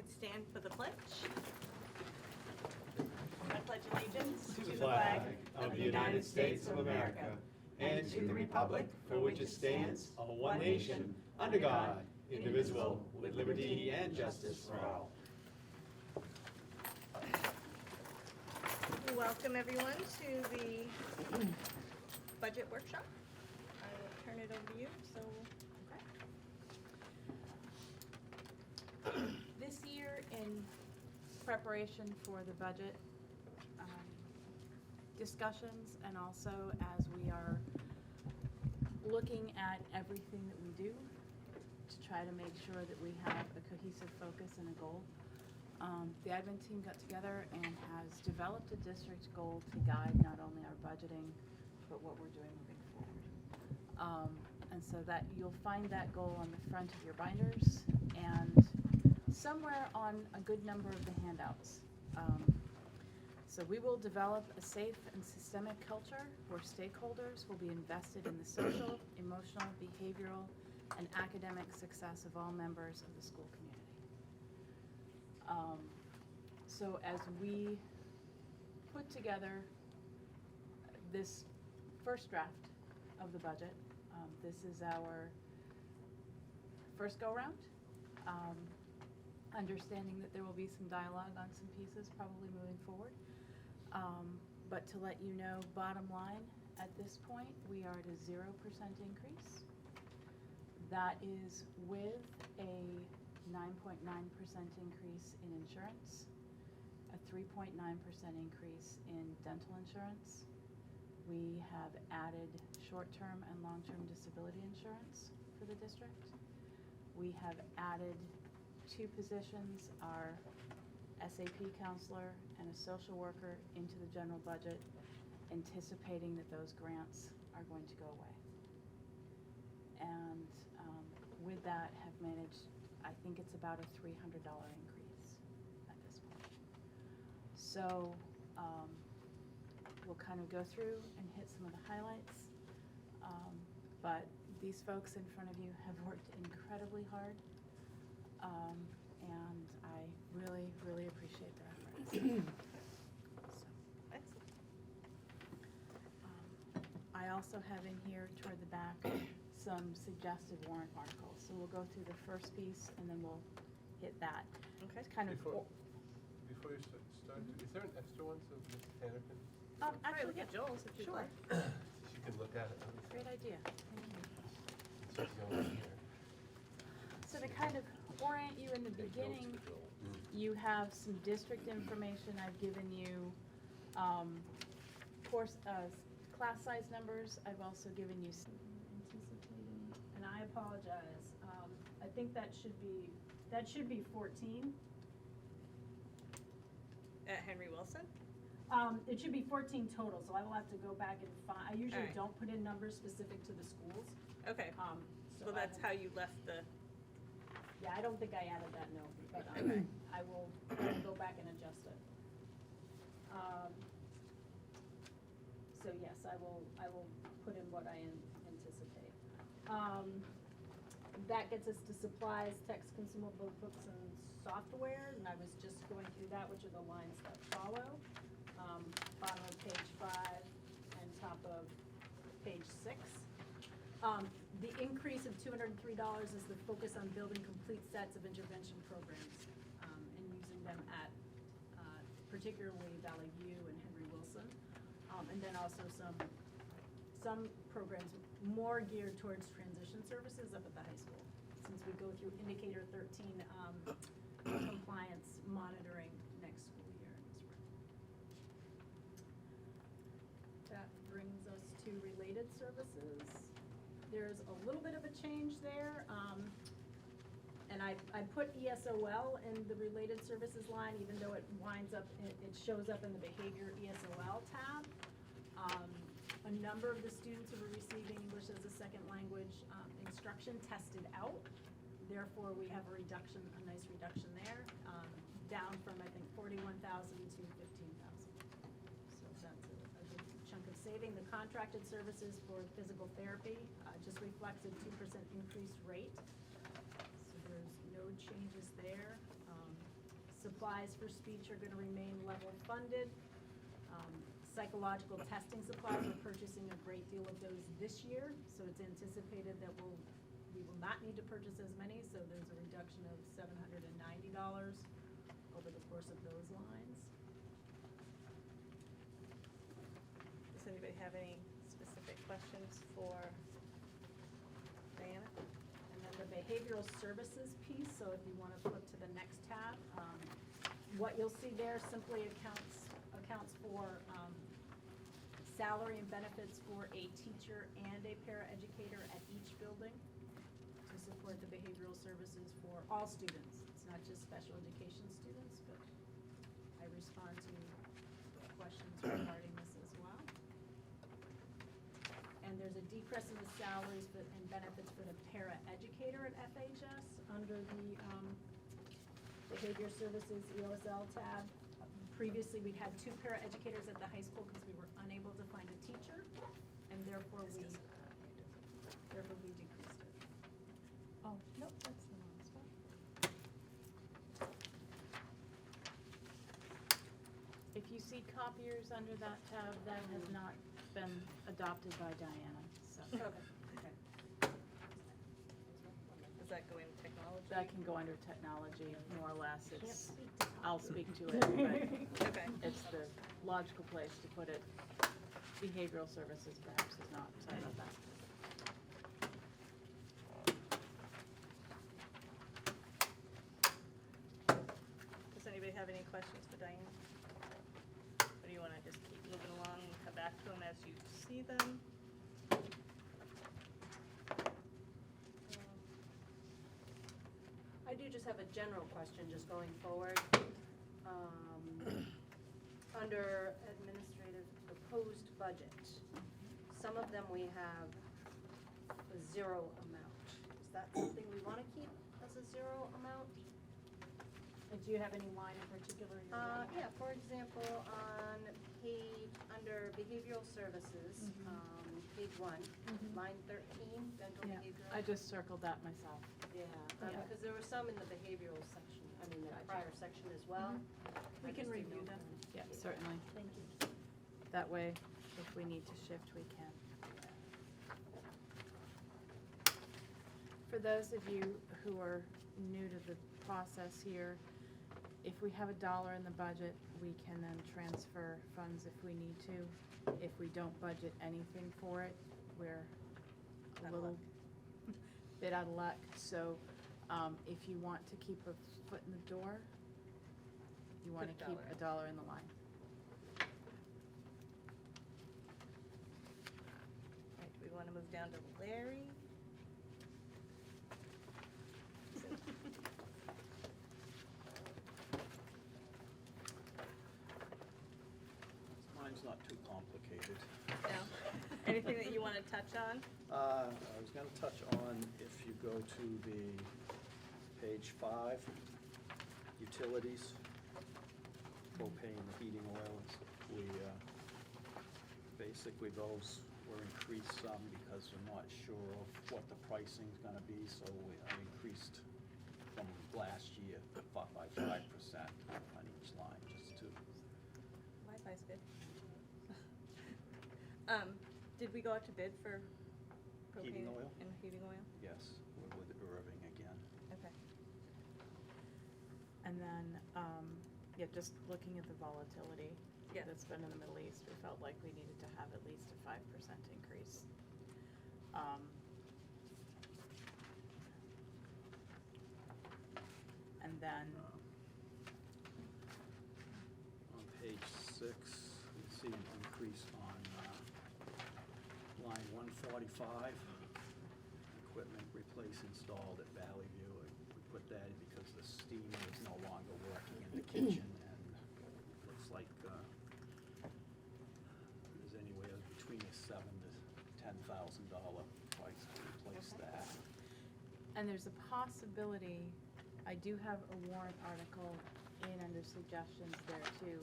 could stand for the pledge. I pledge allegiance to the flag of the United States of America and to the republic for which it stands, one nation, under God, indivisible, with liberty and justice for all. Welcome everyone to the budget workshop. I will turn it over to you. This year, in preparation for the budget discussions, and also as we are looking at everything that we do to try to make sure that we have a cohesive focus and a goal, the admin team got together and has developed a district goal to guide not only our budgeting, but what we're doing moving forward. And so that you'll find that goal on the front of your binders and somewhere on a good number of the handouts. So we will develop a safe and systemic culture where stakeholders will be invested in the social, emotional, behavioral, and academic success of all members of the school community. So as we put together this first draft of the budget, this is our first go-round. Understanding that there will be some dialogue on some pieces probably moving forward. But to let you know, bottom line, at this point, we are at a 0% increase. That is with a 9.9% increase in insurance, a 3.9% increase in dental insurance. We have added short-term and long-term disability insurance for the district. We have added 2 positions, our SAP counselor and a social worker, into the general budget, anticipating that those grants are going to go away. And with that have managed, I think it's about a $300 increase at this point. So we'll kind of go through and hit some of the highlights. But these folks in front of you have worked incredibly hard. And I really, really appreciate their efforts. Excellent. I also have in here toward the back some suggested warrant articles. So we'll go through the first piece and then we'll hit that. Okay. It's kind of Before you start, is there an extra one so Ms. Tanner can? actually, look at Joel's if you'd sure. like. She can look at it. Great idea. Thank you. Start going here. So to kind of orient you in the beginning, you have some district information. I've given you class size numbers. I've also given you Anticipating, and I apologize. I think that should be 14. At Henry Wilson? It should be 14 total, so I will have to go back and find. I usually Alright. don't put in numbers specific to the schools. Okay. So So that's how you left the, Yeah, I don't think I added that note, but Okay. I will go back and adjust it. So yes, I will put in what I anticipate. That gets us to supplies, text, consumable books, and software, and I was just going through that, which are the lines that follow. Bottom of page 5 and top of page 6. The increase of $203 is the focus on building complete sets of intervention programs and using them at particularly Valley View and Henry Wilson. And then also some programs more geared towards transition services up at the high school, since we go through indicator 13 compliance monitoring next school year in the spring. That brings us to related services. There's a little bit of a change there, and I put ESOL in the related services line, even though it shows up in the behavior ESOL tab. A number of the students who are receiving English as a second language instruction tested out. Therefore, we have a nice reduction there, down from I think 41,000 to 15,000. So that's a good chunk of saving. The contracted services for physical therapy just reflects a 2% increased rate. So there's no changes there. supplies for speech are gonna remain level funded. Psychological testing supplies, we're purchasing a great deal of those this year, so it's anticipated that we will not need to purchase as many, so there's a reduction of $790 over the course of those lines. Does anybody have any specific questions for Diana? And then the behavioral services piece, so if you want to flip to the next tab, what you'll see there simply accounts for salary and benefits for a teacher and a paraeducator at each building to support the behavioral services for all students. It's not just special education students, but I respond to questions regarding this as well. And there's a decrease in the salaries and benefits for the paraeducator at FHS under the Behavior Services EOSL tab. Previously, we had 2 paraeducators at the high school because we were unable to find a teacher, and therefore we decreased it. Oh, nope, that's the wrong spot. If you see copiers under that tab, that has not been adopted by Diana, so. Okay. Does that go into technology? That can go under technology, more or less. Can't It's, speak to I'll copy. speak to it, but Okay. it's the logical place to put it. Behavioral services perhaps is not, sorry about that. Does anybody have any questions for Diane? Or do you want to just keep moving along and come back to them as you see them? I do just have a general question, just going forward. Under administrative proposed budget, some of them we have a zero amount. Is that something we want to keep as a zero amount? And do you have any line in particular you're looking Yeah, at? for example, on under behavioral services, page 1, line 13, dental Yeah, behavioral. I just circled that myself. Yeah, Yeah. because there were some in the behavioral section, I mean, the prior section as well. We I can just didn't review know them. Yeah, certainly. Thank you. That way, if we need to shift, we can. For those of you who are new to the process here, if we have $1 in the budget, we can then transfer funds if we need to. If we don't budget anything for it, we're a Out of little luck. bit out of luck. So if you want to keep a foot in the door, you want Put to a keep dollar in. $1 in the line. Right, do we want to move down to Larry? Mine's not too complicated. No? Anything that you want to touch on? I was gonna touch on, if you go to the page 5, utilities, propane, heating oil, we, basically those were increased some because we're not sure of what the pricing's gonna be, so I increased from last year by 5% on each line, just to, Wi-Fi's good. Did we go out to bid for propane? Heating oil? And heating oil? yes, we're with Irving again. Okay. And then, yeah, just looking at the volatility Yeah. that's been in the Middle East, we felt like we needed to have at least a 5% increase. And then, On page 6, you see an increase on line 145, equipment replace installed at Valley View. We put that in because the steamer is no longer working in the kitchen, and looks like there's anywhere between a $7,000 to $10,000 price to replace that. and there's a possibility, I do have a warrant article in under suggestions there too.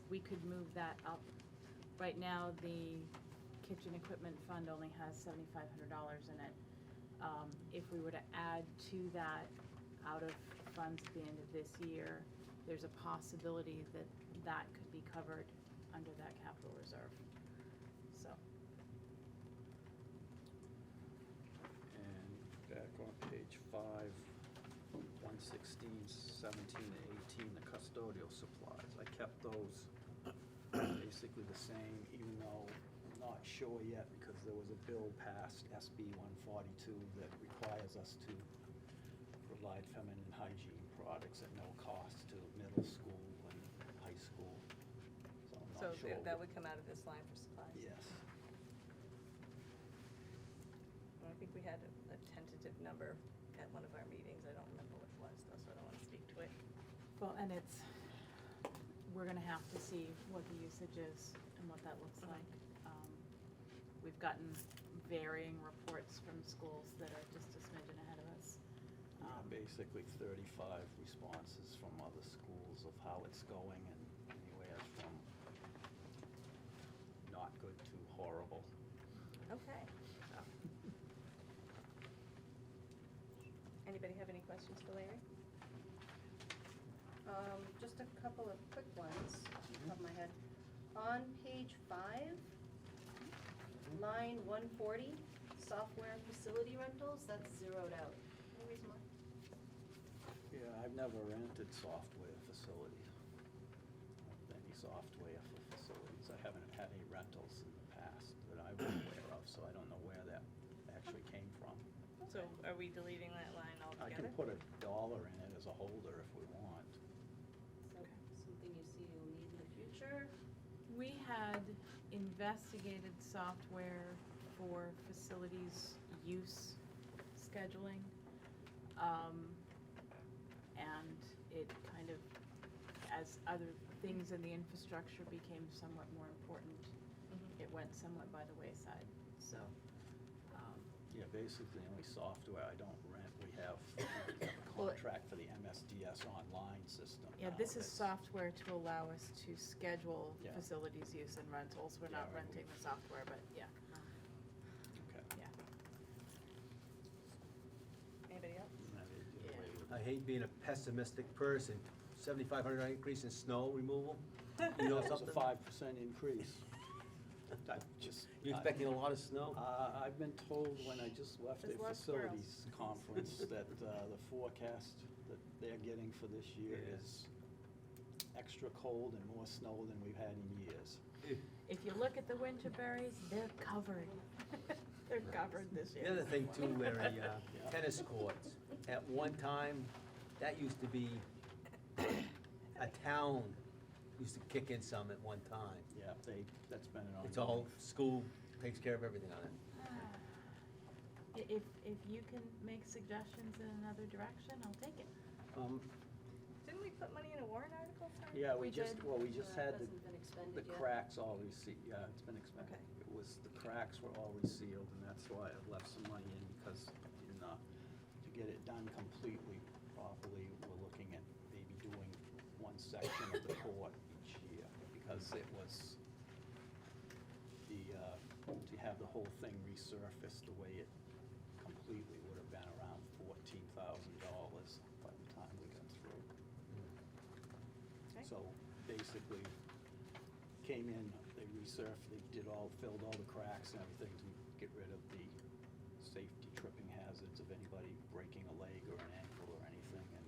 We could move that up. Right now, the kitchen equipment fund only has $7,500 in it. If we were to add to that out of funds at the end of this year, there's a possibility that that could be covered under that capital reserve. So, And back on page 5, 116, 17, and 18, the custodial supplies. I kept those basically the same, even though I'm not sure yet because there was a bill passed, SB 142, that requires us to provide feminine hygiene products at no cost to middle school and high school. So I'm So not sure. that would come out of this line for supplies? Yes. I think we had a tentative number at one of our meetings. I don't remember what it was though, so I don't want to speak to it. well, and we're gonna have to see what the usage is and what that looks Mhm. like. We've gotten varying reports from schools that are just a smidgen ahead of us. Basically 35 responses from other schools of how it's going, and anywhere from not good to horrible. Okay. Anybody have any questions for Larry? Just a couple of quick ones, off the top of my head. On page 5, line 140, software facility rentals, that's zeroed out. Any reason why? Yeah, I've never rented software facilities, any software for facilities. I haven't had any rentals in the past that I was aware of, so I don't know where that actually came from. So are we deleting that line I altogether? can put $1 in it as a holder if we want. So, something you see you'll need in the future? We had investigated software for facilities use scheduling. And it kind of, as other things in the infrastructure became somewhat more important, Mhm. it went somewhat by the wayside, so. Yeah, basically, the only software I don't rent, we have a Well, contract for the MSDS online system. Yeah, this now is that's- software to allow us to schedule Yeah. facilities use and rentals. We're Yeah, not right. renting the software, but yeah, Okay. yeah. Anybody else? And then they did Yeah. away with I hate being a pessimistic person. $7,500 increase in snow removal? You know That was a something? 5% increase. I just. You expecting a lot of snow? I've been told when I just left a There's less squirrels. facilities conference that the forecast that they're getting for this year Yeah. is extra cold and more snow than we've had in years. If you look at the winter berries, they're covered. They're covered this year. The other thing too, Larry, Yeah. tennis courts. At one time, that used to be, a town used to kick in some at one time. Yeah, that's been an ongoing. It's all, school takes care of everything on it. If you can make suggestions in another direction, I'll take it. Didn't we put money in a warrant article for? Yeah, We we just, did. well, we just That had the hasn't been expended the yet. cracks all yeah, it's been expended. Okay. It was, the cracks were all resealed, and that's why I left some money in, because to get it done completely properly, we're looking at maybe doing one section of the court each year, because it was to have the whole thing resurfaced the way it completely would have been around $14,000 by the time we got through. Okay. So basically, came in, they filled all the cracks and everything to get rid of the safety tripping hazards of anybody breaking a leg or an ankle or anything. And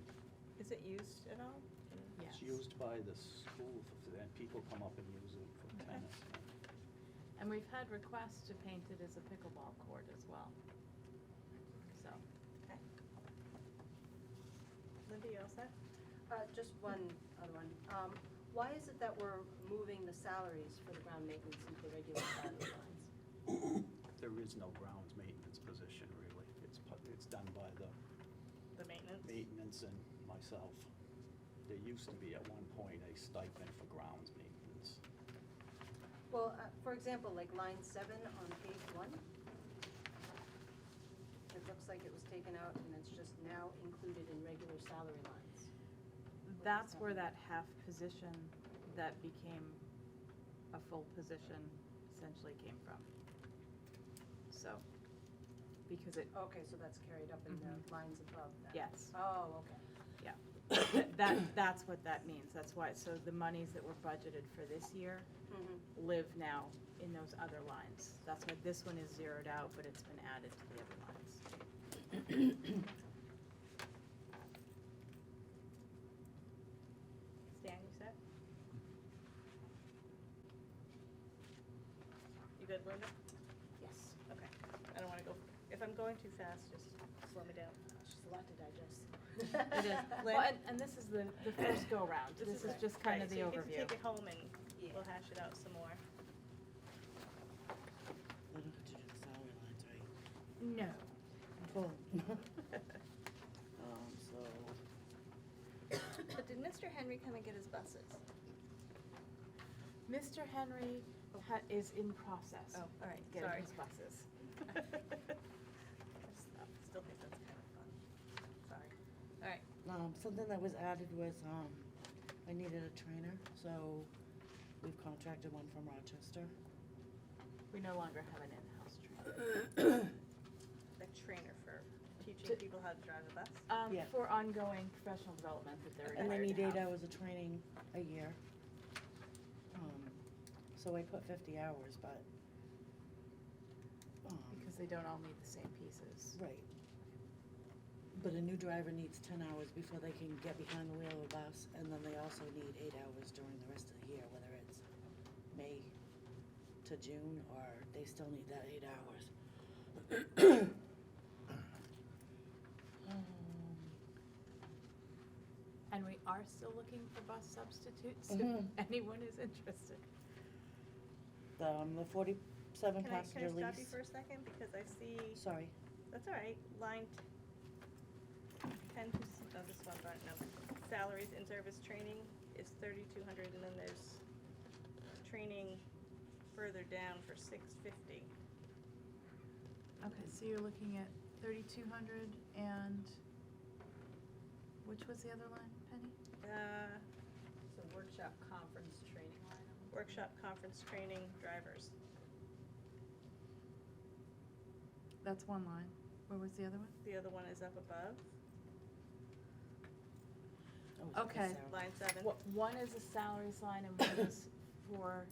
Is it used at all? Yes. it's used by the school, and people come up and use it for Okay. tennis. And we've had requests to paint it as a pickleball court as well. So, Okay. Linda, you all set? Just one other one. Why is it that we're moving the salaries for the ground maintenance into the regular salary lines? There is no grounds maintenance position, really. It's done by the The maintenance? maintenance and myself. There used to be at one point a stipend for grounds maintenance. Well, for example, like line 7 on page 1. It looks like it was taken out and it's just now included in regular salary lines. that's where that half position that became a full position essentially came from. So, because it, Okay, so that's carried up in the Mhm. lines above that? yes, Oh, okay. yeah. That's what that means. That's why, so the monies that were budgeted for this year Mhm. live now in those other lines. That's why this one is zeroed out, but it's been added to the other lines. Stan, you set? You good, Linda? Yes. Okay. I don't wanna go, if I'm going too fast, just slow me down. It's just a lot to digest. It is. Lynn? Well, and this is the first go-round. This is just kind right, of the so you overview. get to take it home and Yeah. we'll hash it out some more. I don't have to do the salary lines, right? No. Cool. So, But did Mr. Henry come and get his buses? Mr. Henry is in process. Oh, all right, Getting sorry. his buses. I still think that's kind of fun. Sorry. All right. something that was added was, I needed a trainer, so we've contracted one from Rochester. We no longer have an in-house trainer. A trainer for teaching To- people how to drive a bus? Yeah. For ongoing professional development that they're And they required need to 8 have. hours of training a year. So I put 50 hours, but, Because they don't all need the same pieces. right. But a new driver needs 10 hours before they can get behind the wheel of a bus, and then they also need 8 hours during the rest of the year, whether it's May to June, or they still need that 8 hours. And we are still looking for bus substitutes, if Mhm. anyone is interested. The 47 Can I passenger lease. stop you for a second? Because I see, Sorry. that's all right, line 10 to, oh, this one, right, no. Salaries and service training is 3,200, and then there's training further down for 650. Okay, so you're looking at 3,200 and, which was the other line, Penny? So workshop conference training line. Workshop conference training drivers. That's one line. Where was the other one? The other one is up above, Oh, Okay. Sarah. line 7. One is a salaries line and one is for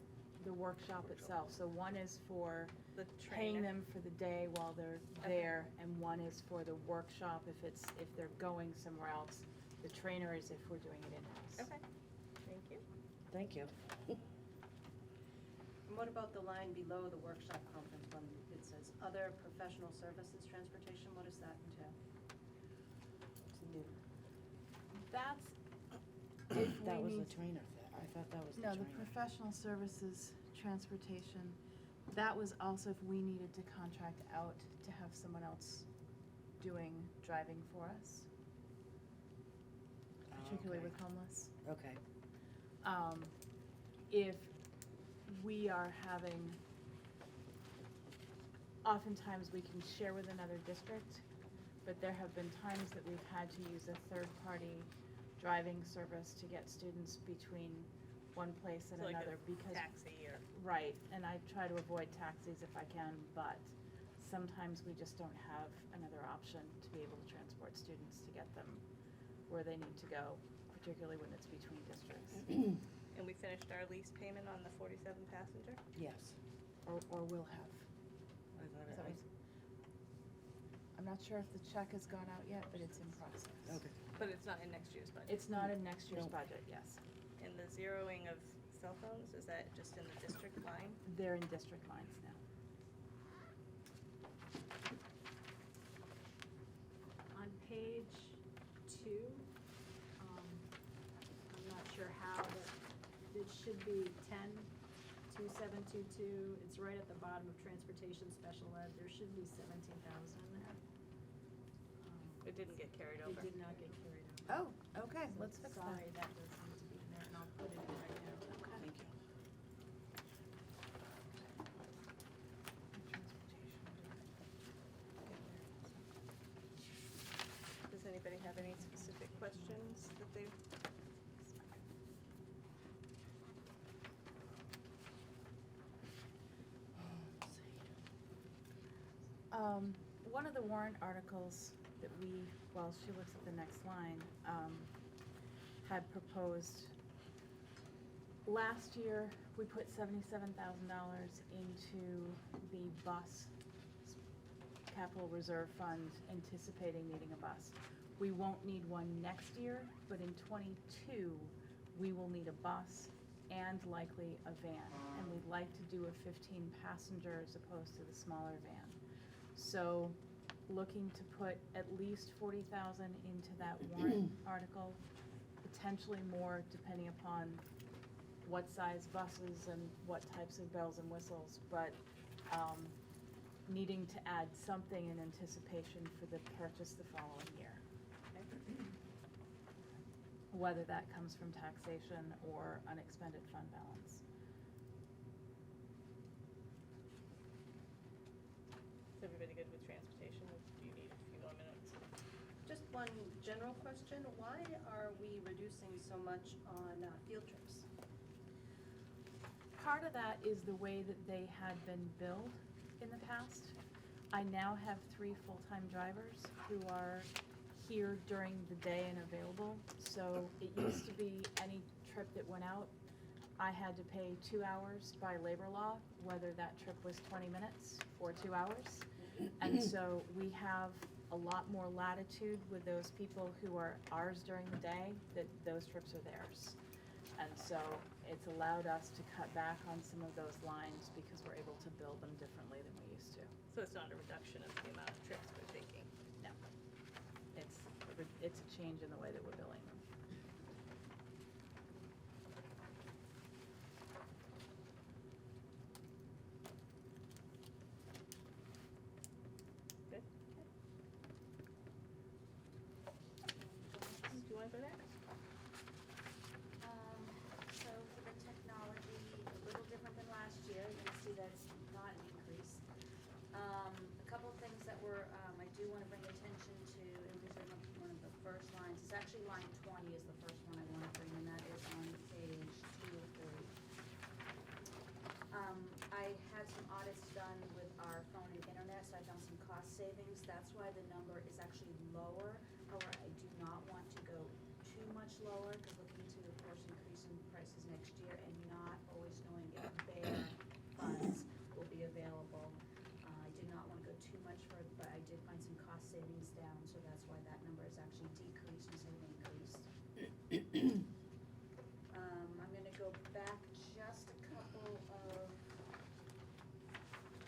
the workshop itself. So one is for The paying trainer. them for the day while they're Okay. there, and one is for the workshop if they're going somewhere else. The trainer is if we're doing it in-house. Okay, thank you. Thank you. And what about the line below the workshop conference one? It says other professional services transportation, what does that entail? What's new? That's if That we was the need. trainer fit. I thought that was the No, trainer. the professional services transportation, that was also if we needed to contract out to have someone else doing driving for us, Oh, particularly okay. with homeless. Okay. If we are having, oftentimes we can share with another district, but there have been times that we've had to use a third-party driving service to get students between one place and So like a another because. taxi or, Right, and I try to avoid taxis if I can, but sometimes we just don't have another option to be able to transport students to get them where they need to go, particularly when it's between districts. and we finished our lease payment on the 47 passenger? Yes. Or will have. I thought So it, it's- I'm not sure if the check has gone out yet, but it's in process. okay. But it's not in next year's budget? It's not in next year's Nope. budget, yes. And the zeroing of cell phones, is that just in the district line? They're in district lines now. On page 2, I'm not sure how, but it should be 102722. It's right at the bottom of transportation special ed. There should be 17,000 in there. It didn't get carried over? It did not get carried over. Oh, okay, So let's fix that. Sorry, that does need to be in there, and I'll put it in right now. Thank you. Does anybody have any specific questions that they? One of the warrant articles that we, while she looks at the next line, had proposed, last year, we put $77,000 into the bus capital reserve fund, anticipating needing a bus. We won't need one next year, but in '22, we will need a bus and likely a van. And we'd like to do a 15 passenger as opposed to the smaller van. So looking to put at least 40,000 into that warrant article, potentially more depending upon what size buses and what types of bells and whistles, but needing to add something in anticipation for the purchase the following year. Whether that comes from taxation or unexpended fund balance. Is everybody good with transportation, or do you need a few more minutes? Just one general question, why are we reducing so much on field trips? Part of that is the way that they had been billed in the past. I now have 3 full-time drivers who are here during the day and available. So it used to be any trip that went out, I had to pay 2 hours by labor law, whether that trip was 20 minutes or 2 hours. And so we have a lot more latitude with those people who are ours during the day, that those trips are theirs. And so it's allowed us to cut back on some of those lines because we're able to bill them differently than we used to. So it's not a reduction of the amount of trips we're taking? No. It's a change in the way that we're billing them. Good. Do you want to go next? So for the technology, a little different than last year, you can see that's not an increase. A couple of things that were, I do want to bring attention to, and these are one of the first lines, it's actually line 20 is the first one I want to bring, and that is on page 2 of 3. I had some audits done with our phone and internet, so I found some cost savings, that's why the number is actually lower. However, I do not want to go too much lower, because looking to, of course, increasing prices next year and not always knowing if bare funds will be available. I did not want to go too much further, but I did find some cost savings down, so that's why that number is actually decreased instead of increased. I'm gonna go back just a couple of,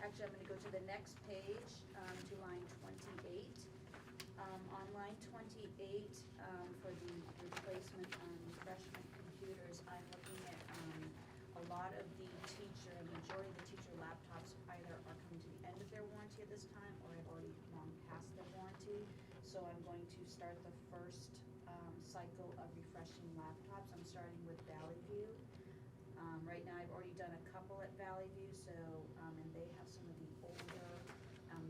actually, I'm gonna go to the next page, to line 28. On line 28, for the replacement refreshment computers, I'm looking at a lot of the majority of the teacher laptops either are coming to the end of their warranty at this time or have already long past their warranty. So I'm going to start the first cycle of refreshing laptops. I'm starting with Valley View. Right now I've already done a couple at Valley View, so, and they have some of the older,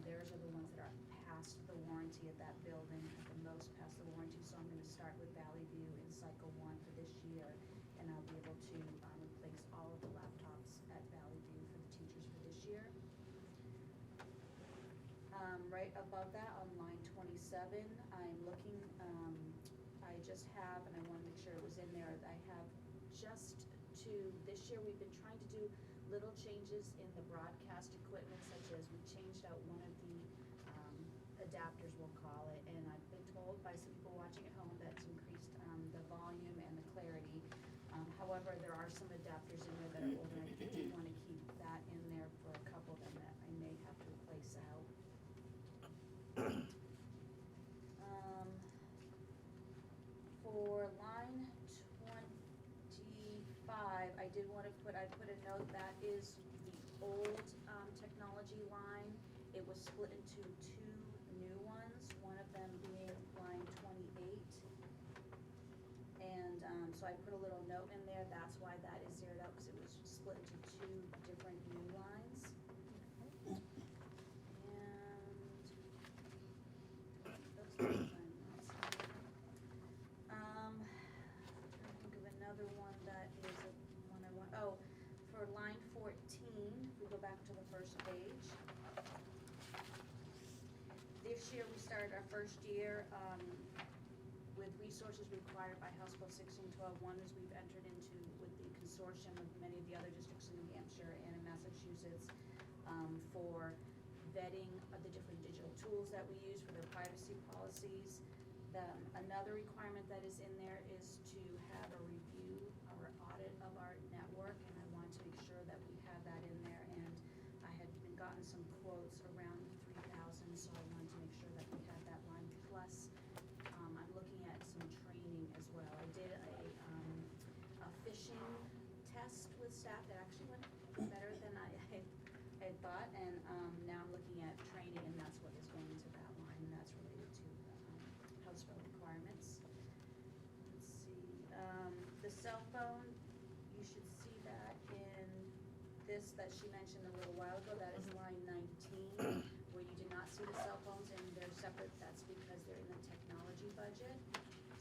theirs are the ones that are past the warranty of that building, at the most past the warranty, so I'm gonna start with Valley View in cycle 1 for this year, and I'll be able to replace all of the laptops at Valley View for the teachers for this year. Right above that, on line 27, I'm looking, I just have, and I wanna make sure it was in there, I have just this year we've been trying to do little changes in the broadcast equipment, such as we changed out one of the adapters, we'll call it, and I've been told by some people watching at home that's increased the volume and the clarity. However, there are some adapters in there that are older, and I do want to keep that in there for a couple of them that I may have to replace out. For line 25, I did want to put a note that is the old technology line. It was split into 2 new ones, one of them being line 28. And so I put a little note in there, that's why that is zeroed out, because it was split into 2 different new lines. And those things I'm not seeing. Trying to think of another one that is one I want, for line 14, if we go back to the first page. This year, we started our first year with resources required by House Bill 1612. One is we've entered into with the consortium of many of the other districts in New Hampshire and in Massachusetts for vetting of the different digital tools that we use for their privacy policies. Another requirement that is in there is to have a review or audit of our network, and I want to make sure that we have that in there. And I had gotten some quotes around 3,000, so I wanted to make sure that we had that line. Plus, I'm looking at some training as well. I did a phishing test with staff that actually went better than I had thought, and now I'm looking at training, and that's what is going into that line, and that's related to House bill requirements. Let's see, the cell phone, you should see that in this that she mentioned a little while ago. That is line 19, where you did not see the cell phones, and they're separate. That's because they're in the technology budget.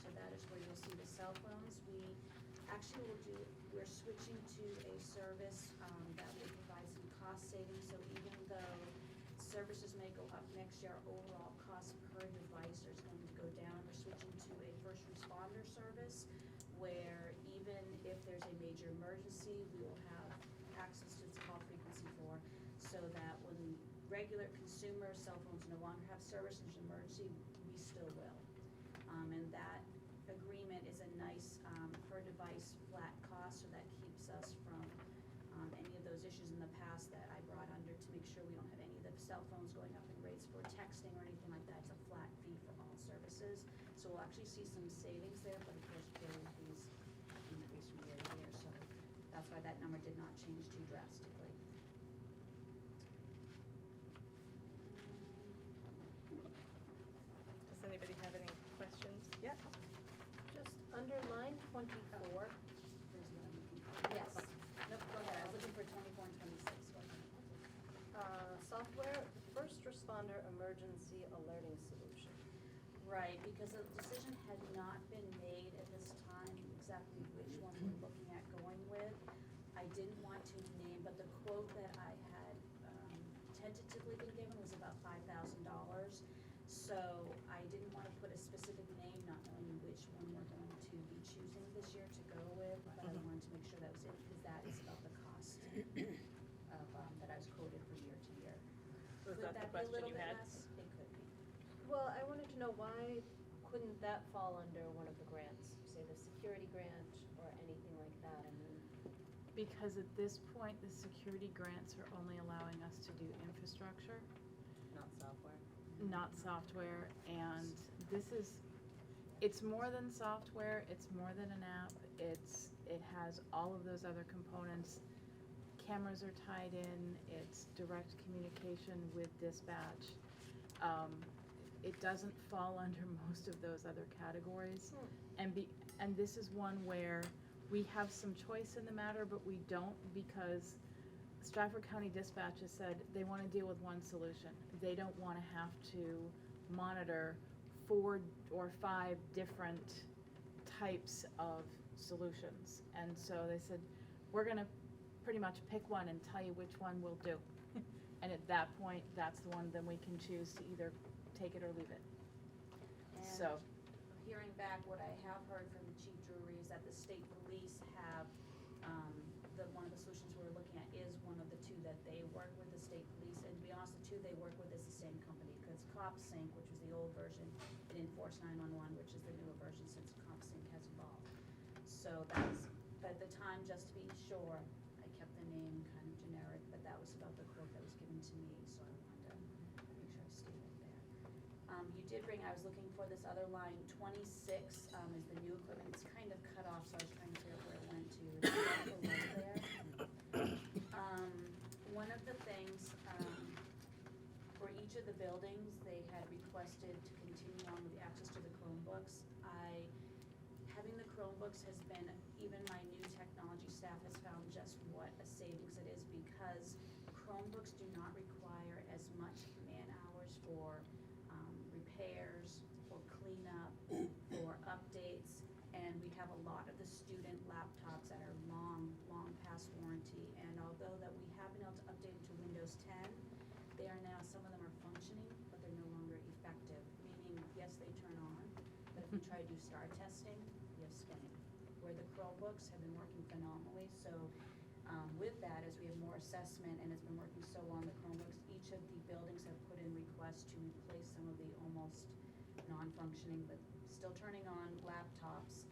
So that is where you'll see the cell phones. We actually we're switching to a service that will provide some cost savings. So even though services may go up next year, our overall cost per device is going to go down. We're switching to a first responder service where even if there's a major emergency, we will have access to its call frequency for, so that when regular consumer cell phones no longer have service in an emergency, we still will. And that agreement is a nice per device flat cost, so that keeps us from any of those issues in the past that I brought under, to make sure we don't have any of the cell phones going up in rates for texting or anything like that. It's a flat fee for all services. So we'll actually see some savings there, but of course billing fees increase from year to year, so that's why that number did not change too drastically. Does anybody have any questions? Yeah. Just under line 24, Here's what I'm looking for. yes, Nope, go ahead, I was looking for 24 and 26. Go ahead. software, first responder emergency alerting solution. Right, because the decision had not been made at this time exactly which one we're looking at going with. I didn't want to name, but the quote that I had tentatively been given was about $5,000. So I didn't want to put a specific name, not knowing which one we're going to be choosing this year to go with, but I wanted to make sure that was it, because that is about the cost of, that I was quoted for year to year. Was Could that the be a question little you bit had? less? It could be. Well, I wanted to know, why couldn't that fall under one of the grants, say the security grant or anything like that? I mean, Because at this point, the security grants are only allowing us to do infrastructure, not software. not software, and it's more than software, it's more than an app, it has all of those other components. Cameras are tied in, it's direct communication with dispatch. It doesn't fall under most of those other categories. And this is one where we have some choice in the matter, but we don't, because Stratford County Dispatch has said they want to deal with one solution. They don't want to have to monitor 4 or 5 different types of solutions. And so they said, we're going to pretty much pick one and tell you which one we'll do. And at that point, that's the one then we can choose to either take it or leave it. So. Hearing back, what I have heard from Chief Drury is that the state police have, one of the solutions we're looking at is one of the 2 that they work with, the state police. And to be honest, the 2 they work with is the same company, because CopSync, which was the old version, and Enforce 911, which is the newer version since CopSync has evolved. So that's, but at the time, just to be sure, I kept the name kind of generic, but that was about the quote that was given to me, so I wanted to make sure I stated there. You did bring, I was looking for this other line, 26 is the new equipment. It's kind of cut off, so I was trying to figure out where it went to. It's right there. One of the things, for each of the buildings, they had requested to continue on with the access to the Chromebooks. Having the Chromebooks has been, even my new technology staff has found just what a savings it is, because Chromebooks do not require as much man-hours for repairs, for cleanup, for updates, and we have a lot of the student laptops that are long past warranty, and although that we have been able to update them to Windows 10, they are now, some of them are functioning, but they're no longer effective, meaning, yes, they turn on, but if we try to do star Chromebooks have been working phenomenally, so with that, as we have more assessment and it's been working so well on the Chromebooks, each of the buildings have put in requests to replace some of the almost non-functioning but still turning on laptops.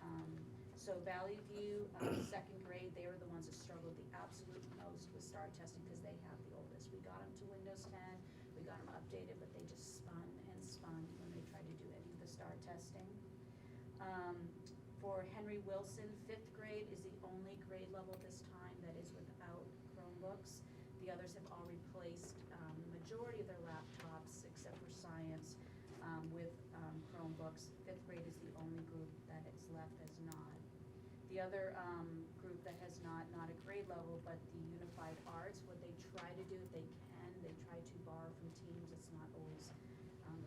So Valley View, second grade, they were the ones that struggled the absolute most with STAR testing because they have the oldest. We got them to Windows 10, we got them updated, but they just spun and spun when they tried to do any of the STAR testing. For Henry Wilson, fifth grade is the only grade level this time that is without Chromebooks. The others have all replaced the majority of their laptops, except for science, with Chromebooks. Fifth grade is the only group that is left as not. The other group that has not a grade level, but the Unified Arts, what they try to do if they can, they try to borrow from teams. It's not always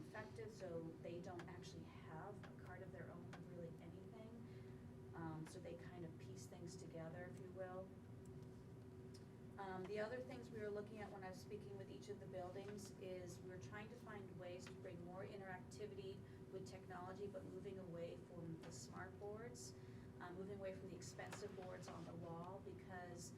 effective, so they don't actually have a card of their own of really anything. So they kind of piece things together, if you will. The other things we were looking at when I was speaking with each of the buildings is we were trying to find ways to bring more interactivity with technology, but moving away from the smart boards, moving away from the expensive boards on the wall, because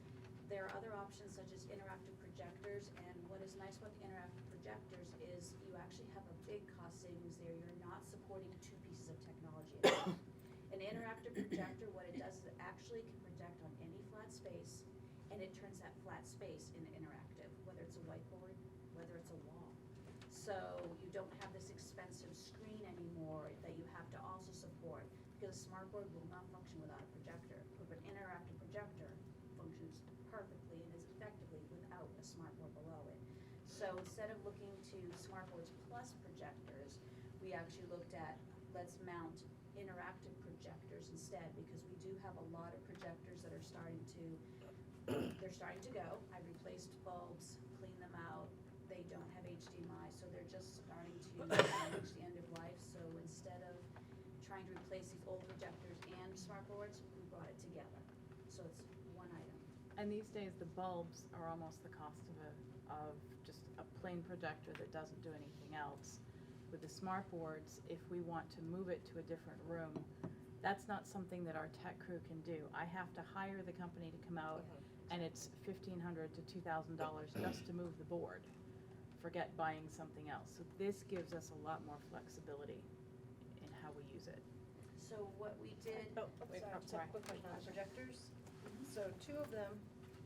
there are other options such as interactive projectors, and what is nice about the interactive projectors is you actually have a big cost savings there. You're not supporting two pieces of technology at all. An interactive projector, what it does is it actually can project on any flat space, and it turns that flat space into interactive, whether it's a whiteboard, whether it's a wall. So you don't have this expensive screen anymore that you have to also support, because a smart board will not function without a projector. But an interactive projector functions perfectly and as effectively without a smart board below it. So instead of looking to smart boards plus projectors, we actually looked at, let's mount interactive projectors instead, because we do have a lot of projectors that are starting to go. I replaced bulbs, cleaned them out. They don't have HDMI, so they're just starting to reach the end of life. So instead of trying to replace these old projectors and smart boards, we brought it together. So it's one item. And these days, the bulbs are almost the cost of just a plain projector that doesn't do anything else. With the smart boards, if we want to move it to a different room, that's not something that our tech crew can do. I have to hire the company to come out, and it's $1,500 to $2,000 just to move the board. Forget buying something else. So this gives us a lot more flexibility in how we use it. So what we did. Oh, wait, sorry, I'm sorry. quick question on the projectors. So two of them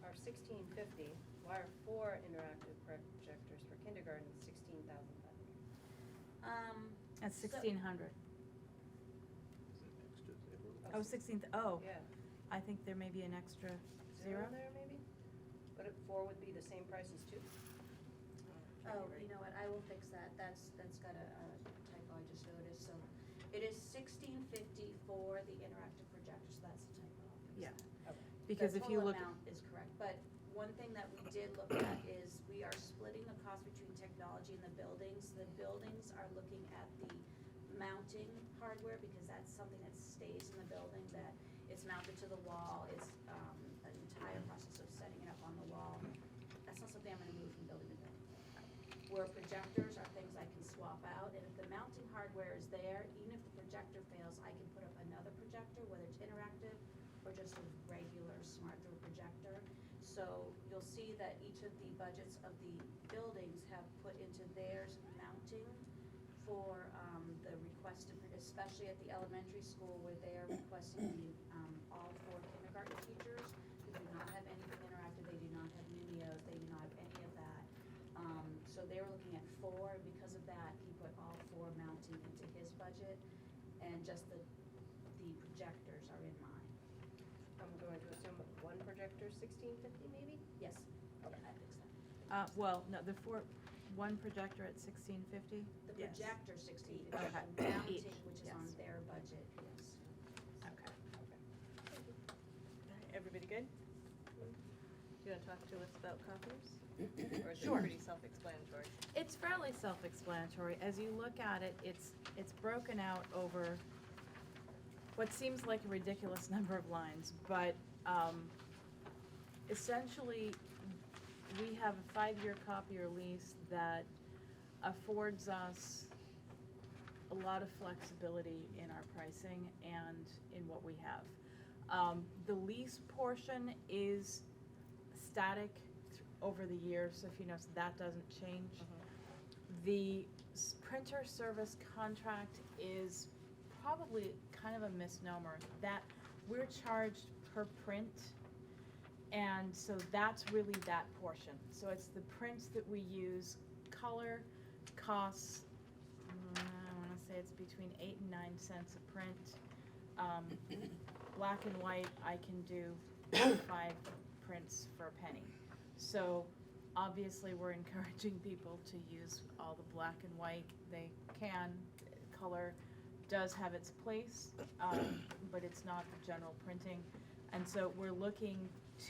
are $1,650. Why are four interactive projectors for kindergarten $16,500? That's So- 1,600. Is it extra zero? Oh, 16, oh, Yeah. I think there may be an extra zero. There maybe? But if four would be the same price as two? Oh, you know what, I will fix that. That's got a typo I just noticed. So it is $1,650 for the interactive projector, so that's the typo. I'll fix Yeah. that. Because if you look, The total amount is correct, but one thing that we did look at is we are splitting the cost between technology and the buildings. The buildings are looking at the mounting hardware, because that's something that stays in the building, that it's mounted to the wall, it's an entire process of setting it up on the wall. That's not something I'm gonna move from building to building. Where projectors are things I can swap out, and if the mounting hardware is there, even if the projector fails, I can put up another projector, whether it's interactive or just a regular smart through projector. So you'll see that each of the budgets of the buildings have put into theirs mounting for the requested, especially at the elementary school where they're requesting the all four kindergarten teachers who do not have anything interactive, they do not have Numios, they do not have any of that. So they were looking at four, and because of that, he put all four mounting into his budget, and just the projectors are in mine. I'm going to assume one projector $1,650 maybe? Yes, okay, I fixed that. well, no, one projector at 1,650? The Yes. projector 16, Okay. the mounting, Each, which is yes. on their budget, yes. Okay. Everybody good? Do you want to talk to us about copiers? Or is it Sure. pretty self-explanatory? It's fairly self-explanatory. As you look at it, it's broken out over what seems like a ridiculous number of lines, but essentially, we have a 5-year copier lease that affords us a lot of flexibility in our pricing and in what we have. The lease portion is static over the years, so if you notice, that doesn't change. The printer service contract is probably kind of a misnomer, that we're charged per print, and so that's really that portion. So it's the prints that we use, color costs, I wanna say it's between 8 and 9 cents a print. Black and white, I can do 5 prints for a penny. So obviously, we're encouraging people to use all the black and white they can. Color does have its place, but it's not the general printing. And so we're looking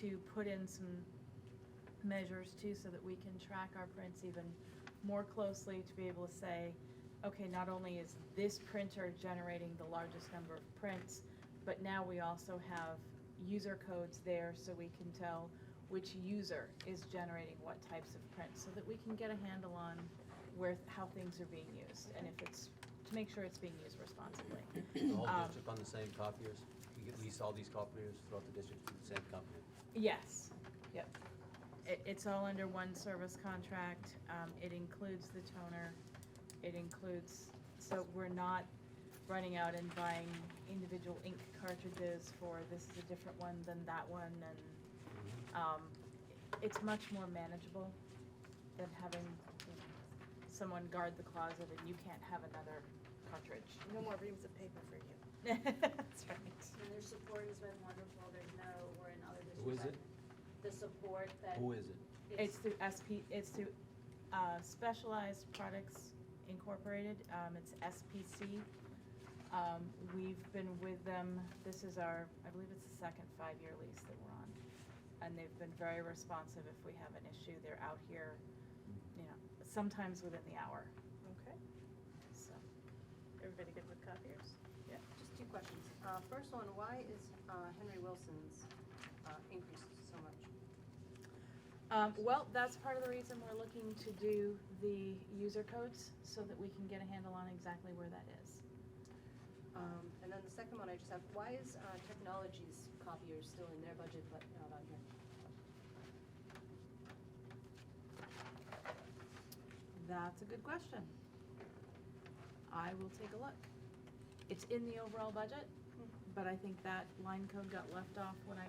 to put in some measures too, so that we can track our prints even more closely, to be able to say, okay, not only is this printer generating the largest number of prints, but now we also have user codes there, so we can tell which user is generating what types of prints, so that we can get a handle on how things are being used, and if it's, to make sure it's being used responsibly. The whole district on the same copiers? You get lease all these copiers throughout the district to the same company? Yes, yep. It's all under one service contract. It includes the toner. It includes, so we're not running out and buying individual ink cartridges for this is a different one than that one, and it's much more manageable than having, you know, someone guard the closet and you can't have another cartridge. No more reams of paper for you. That's right. And their support has been wonderful, there's no, we're in other districts. Who is it? The support that. Who is it? It's through it's through Specialized Products Incorporated. It's SPC. We've been with them, this is our, I believe it's the second 5-year lease that we're on. And they've been very responsive if we have an issue. They're out here, you know, sometimes within the hour, Okay. so. Everybody good with copiers? Yeah. Just 2 questions. First one, why is Henry Wilson's increased so much? Well, that's part of the reason we're looking to do the user codes, so that we can get a handle on exactly where that is. And then the second one I just have, why is Technologies copiers still in their budget but not on here? That's a good question. I will take a look. It's in the overall budget, but I think that line code got left off when I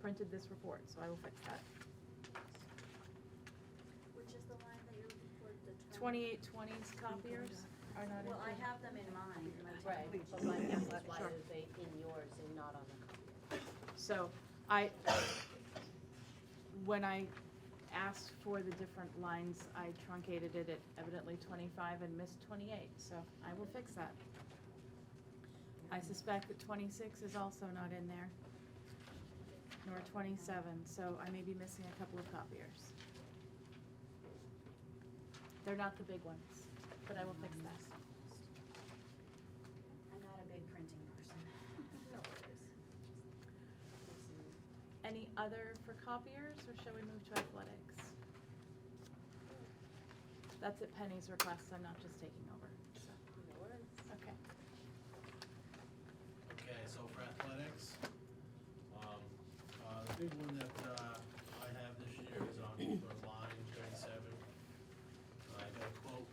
printed this report, so I will fix that. Which is the line that you're looking for, the toner? 2820's copiers are not Well, I included. have them in mind. Right, but my guess is why are they in yours and not on the copy? So when I asked for the different lines, I truncated it at evidently 25 and missed 28, so I will fix that. I suspect that 26 is also not in there, nor 27, so I may be missing a couple of copiers. They're not the big ones, but I will fix that. I'm not a big printing person. No worries. Any other for copiers, or shall we move to athletics? That's at Penny's request, I'm not just taking over, so, No worries. okay. Okay, so for athletics, the big one that I have this year is on for line 37. I got a quote,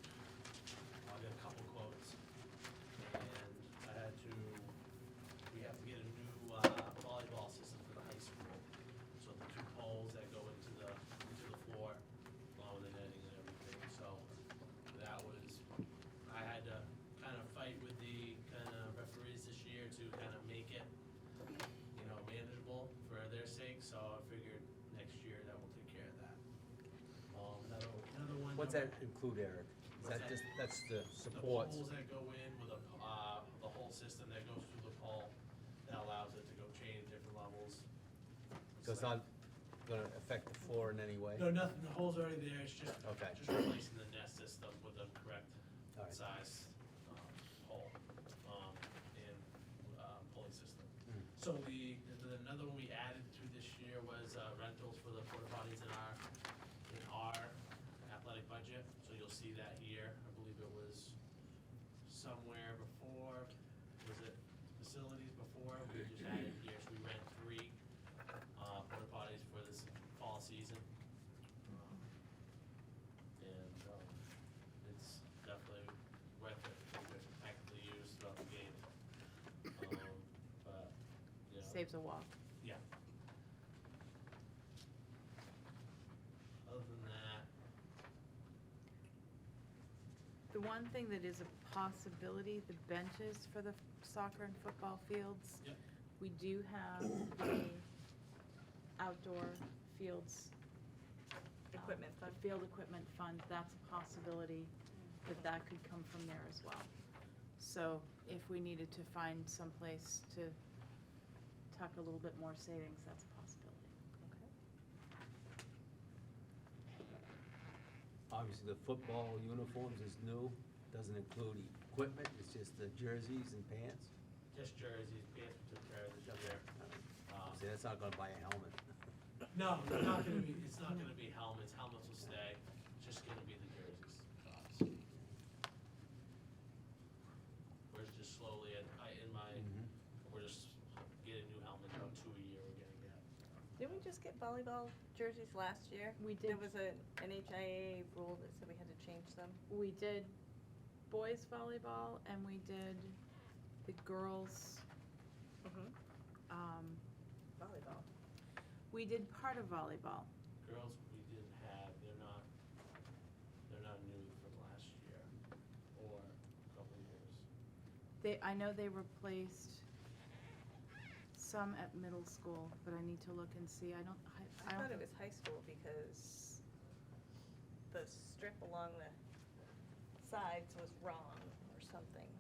I got a couple quotes, and we have to get a new volleyball system for the high school. So the 2 poles that go into the floor, along with the netting and everything, so that was, I had to kind of fight with the kind of referees this year to kind of make it, you know, manageable for their sake, so I figured next year that will take care of that. Another one. What's that include, Eric? Is that just, that's the supports? The poles that go in with the whole system that goes through the pole, that allows it to go change different levels. So it's not gonna affect the floor in any way? No, nothing, the hole's already there, it's just, Okay. just replacing the nest system with the correct All right. size hole and pulley system. Mm. So another one we added to this year was rentals for the porta potties in our athletic budget. So you'll see that here. I believe it was somewhere before, was it facilities before more, we just added here, so we rent 3 porta potties for this fall season. And it's definitely worth it, because they're actively used throughout the game. But, you know. Saves a walk. Yeah. Other than that, The one thing that is a possibility, the benches for the soccer and football fields. Yep. We do have a outdoor fields. Equipment fund. Field equipment fund, that's a possibility that could come from there as well. So if we needed to find someplace to tuck a little bit more savings, that's a possibility. Obviously, the football uniforms is new, doesn't include equipment, it's just the jerseys and pants. just jerseys, pants we took care of this year. See, that's not gonna buy a helmet. No, they're not gonna be, it's not gonna be helmets will stay, it's just gonna be the jerseys. We're just slowly, we're just getting new helmets, about 2 a year we're gonna get. Didn't we just get volleyball jerseys last year? We did. There was an NHIA rule that said we had to change them. We did boys volleyball and we did the girls, Volleyball. we did part of volleyball. Girls, we didn't have, they're not new from last year or a couple of years. I know they replaced some at middle school, but I need to look and see. I I don't. thought it was high school because the strip along the sides was wrong or something.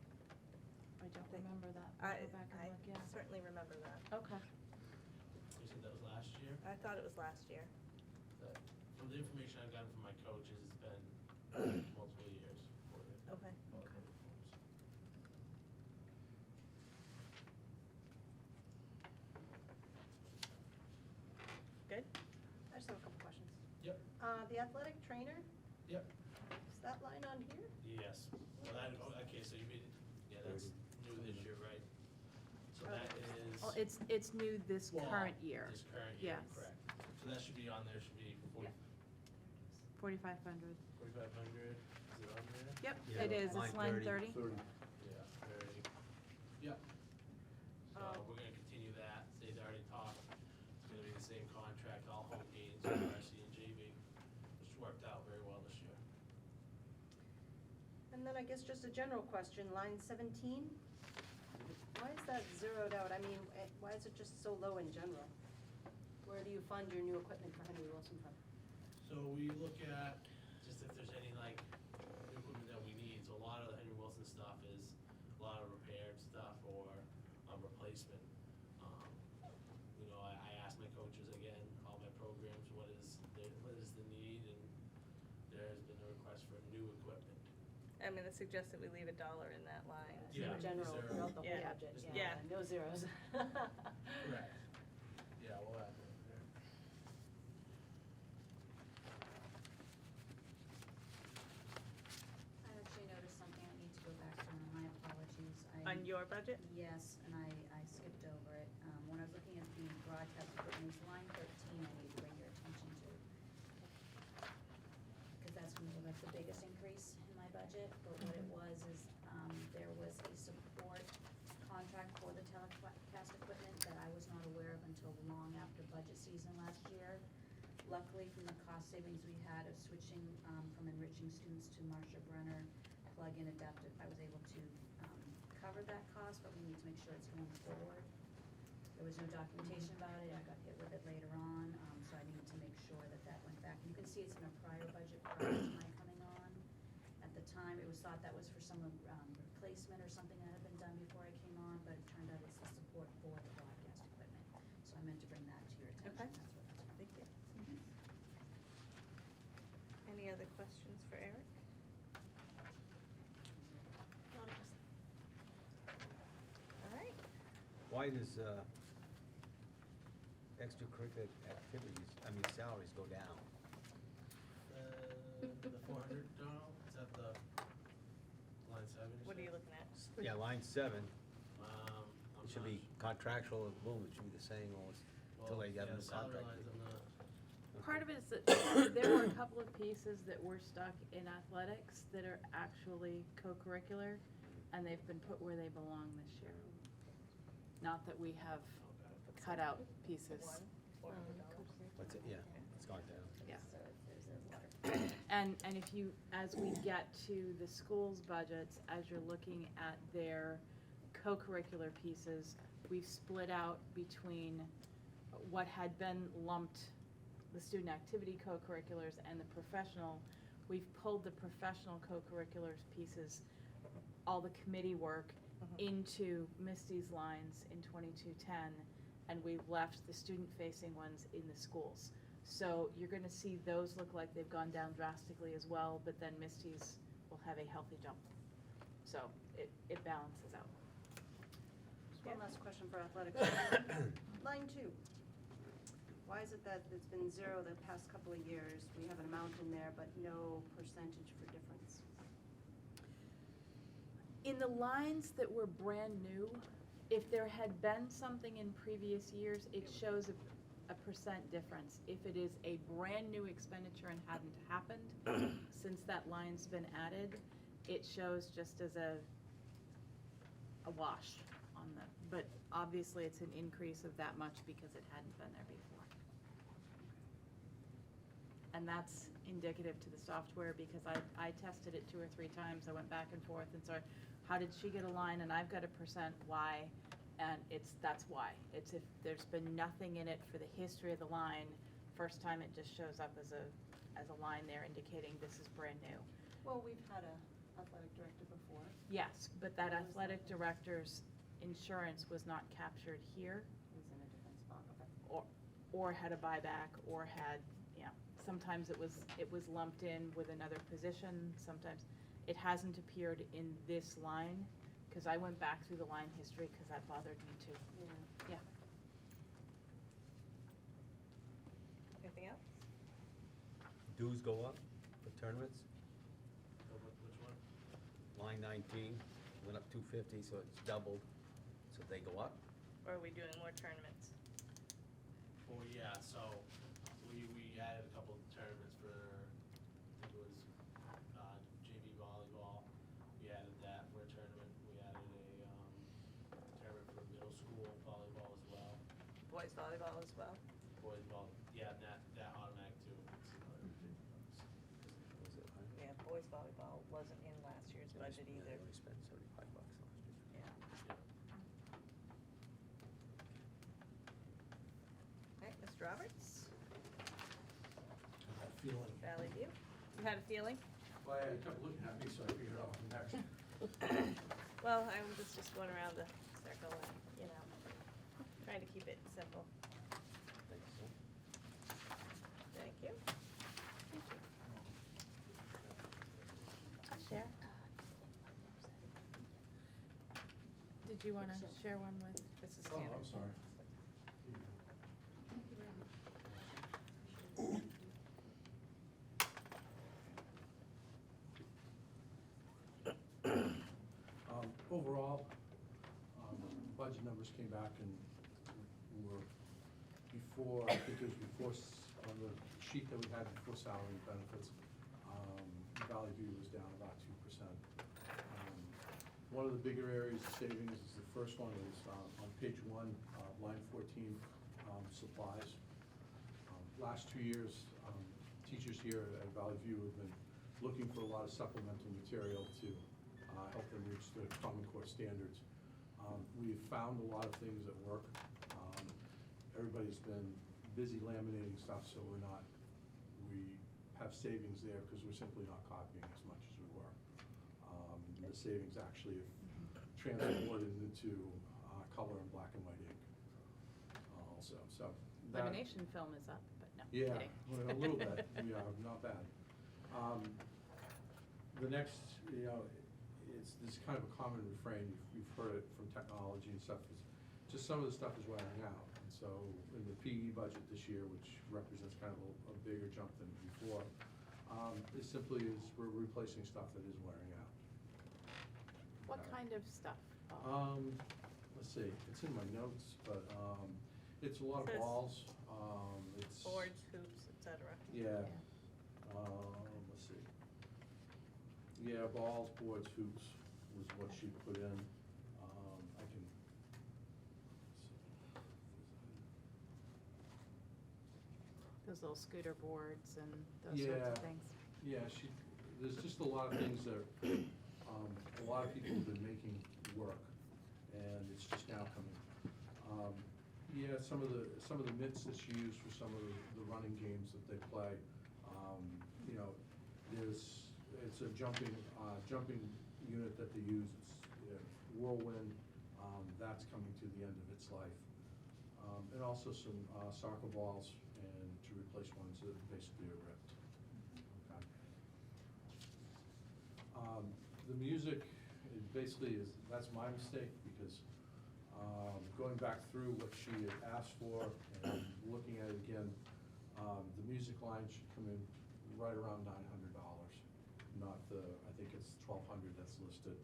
I don't remember that. I I'll go back and look, yeah. certainly remember that. Okay. You said that was last year? I thought it was last year. But from the information I've gotten from my coaches, it's been multiple years for it. Okay. Good? I just have a couple questions. Yep. The athletic trainer, Yep. is that line on here? Yes. Well, okay, so you mean, yeah, that's new this year, right? So that is. Well, it's new this well, current year. This current year, Yes. correct. So that should be on there, should be 4,500. 4,500, is it on there? Yep, Yeah, it is. line It's line 30. 30. Yeah, 30. Yep. So we're gonna continue that, they'd already talked, it's gonna be the same contract, all home games, varsity and JV, which worked out very well this year. And then I guess just a general question, line 17? Why is that zeroed out? I mean, why is it just so low in general? Where do you fund your new equipment for Henry Wilson from? So we look at, just if there's any like, new equipment that we need, so a lot of the Henry Wilson stuff is a lot of repaired stuff or, replacement. You know, I asked my coaches again, all my programs, what is the need, and there has been a request for new equipment. I'm gonna suggest that we leave $1 in that line. Yeah. In general, Zero. throughout the whole Yeah. budget, Yeah. no zeros. Correct. Yeah, we'll add that there. I actually noticed something I need to go back to, my apologies. On your budget? Yes, and I skipped over it. When I was looking at the broadcast equipment, it's line 13 I need to bring your attention to. Because that's the biggest increase in my budget, but what it was is, there was a support contract for the telecast equipment that I was not aware of until long after budget season last year. Luckily, from the cost savings we had of switching, from enriching students to Marsha Brenner plug-in adaptive, I was able to, cover that cost, but we need to make sure it's going forward. There was no documentation about it, I got hit with it later on, so I needed to make sure that that went back. You can see it's in a prior budget prior to my coming on. At the time, it was thought that was for some, replacement or something that had been done before I came on, but it turned out it's the support for the broadcast equipment. So I meant to bring that to your attention, Okay. that's what that's for. Thank you. Any other questions for Eric? All right. Why does, extracurricular activities, salaries go down? The 400, Donald, is that the line 7? What are you looking at? Yeah, line 7, I'm it should be contractual, boom, it should be the same almost, until they get a new Salary contract. lines, I'm not. Part of it is that there were a couple of pieces that were stuck in athletics that are actually co-curricular, and they've been put where they belong this year. Not that we have cut out pieces. What's it, yeah, it's gone down. Yeah. So there's a water. And if you, as we get to the schools' budgets, as you're looking at their co-curricular pieces, we've split out between what had been lumped, the student activity co-curriculars and the professional. We've pulled the professional co-curriculars pieces, all the committee work, into Misty's lines in 2210, and we've left the student-facing ones in the schools. So you're gonna see those look like they've gone down drastically as well, but then Misty's will have a healthy jump. So it balances out. Just one last question for athletics. Line 2. Why is it that it's been 0 the past couple of years? We have an amount in there, but no percentage for difference. In the lines that were brand new, if there had been something in previous years, it shows a percent difference. If it is a brand new expenditure and hadn't happened since that line's been added, it shows just as a wash on the, but obviously it's an increase of that much because it hadn't been there before. And that's indicative to the software because I tested it 2 or 3 times. I went back and forth and so how did she get a line and I've got a percent why, and that's why. It's if there's been nothing in it for the history of the line, first time it just shows up as a line there indicating this is brand new. Well, we've had a athletic director before. Yes, but that athletic director's insurance was not captured here. It was in a different spot, okay. Or had a buyback, or had, sometimes it was lumped in with another position, sometimes it hasn't appeared in this line, because I went back through the line history, because that bothered me too. Yeah. Anything else? Dues go up for tournaments, Which one? line 19, went up 250, so it's doubled, so they go up. Or are we doing more tournaments? Well, yeah, so we added a couple of tournaments for, I think it was JV volleyball. We added that for a tournament. We added a tournament for middle school volleyball as well. Boys volleyball as well? Boys ball, yeah, that automatic too. It's another $50. Was it, huh? Yeah, boys volleyball wasn't in last year's budget Yeah, either. they only spent $75 last year. Yeah. Okay, Mr. Roberts, Feeling. Valley View. You had a feeling? Well, I kept looking at me, so I figured out the next. Well, I was just going around the circle and, trying to keep it simple. Thank you, sir. Thank you. Share? Did you want to share one with Mrs. Oh, Tanner? I'm sorry. Overall, budget numbers came back and were before, I think it was before, on the sheet that we had before salary and benefits, Valley View was down about 2%. One of the bigger areas of savings is the first one is on page 1, line 14, supplies. Last 2 years, teachers here at Valley View have been looking for a lot of supplemental material to help them reach the Common Core standards. We've found a lot of things that work. Everybody's been busy laminating stuff, so we have savings there because we're simply not copying as much as we were. The savings actually have transported into color and black and white ink also, so. that- Lamination film is up, but no, Yeah, kidding. well, a little bit, yeah, not bad. The next, it's kind of a common refrain, you've heard it from technology and stuff, is just some of the stuff is wearing out. And so in the PE budget this year, which represents kind of a bigger jump than before, it simply is we're replacing stuff that is wearing out. What kind of stuff? Let's let's see, it's in my notes, but, it's a lot of Says balls, it's. Boards, hoops, et cetera. Yeah, let's see. Yeah, balls, boards, hoops was what she put in. I can. Those little scooter boards and those sorts of Yeah. things. Yeah, there's just a lot of things that, a lot of people have been making work, and it's just now coming. Yeah, some of the mitts that she used for some of the running games that they play, you know, it's a jumping unit that they use, it's Whirlwind, that's coming to the end of its life. And also some soccer balls, and to replace ones that basically are ripped. Okay. The music, it basically is, that's my mistake, because going back through what she had asked for and looking at it again, the music line should come in right around $900, not the, I think it's $1,200 that's listed.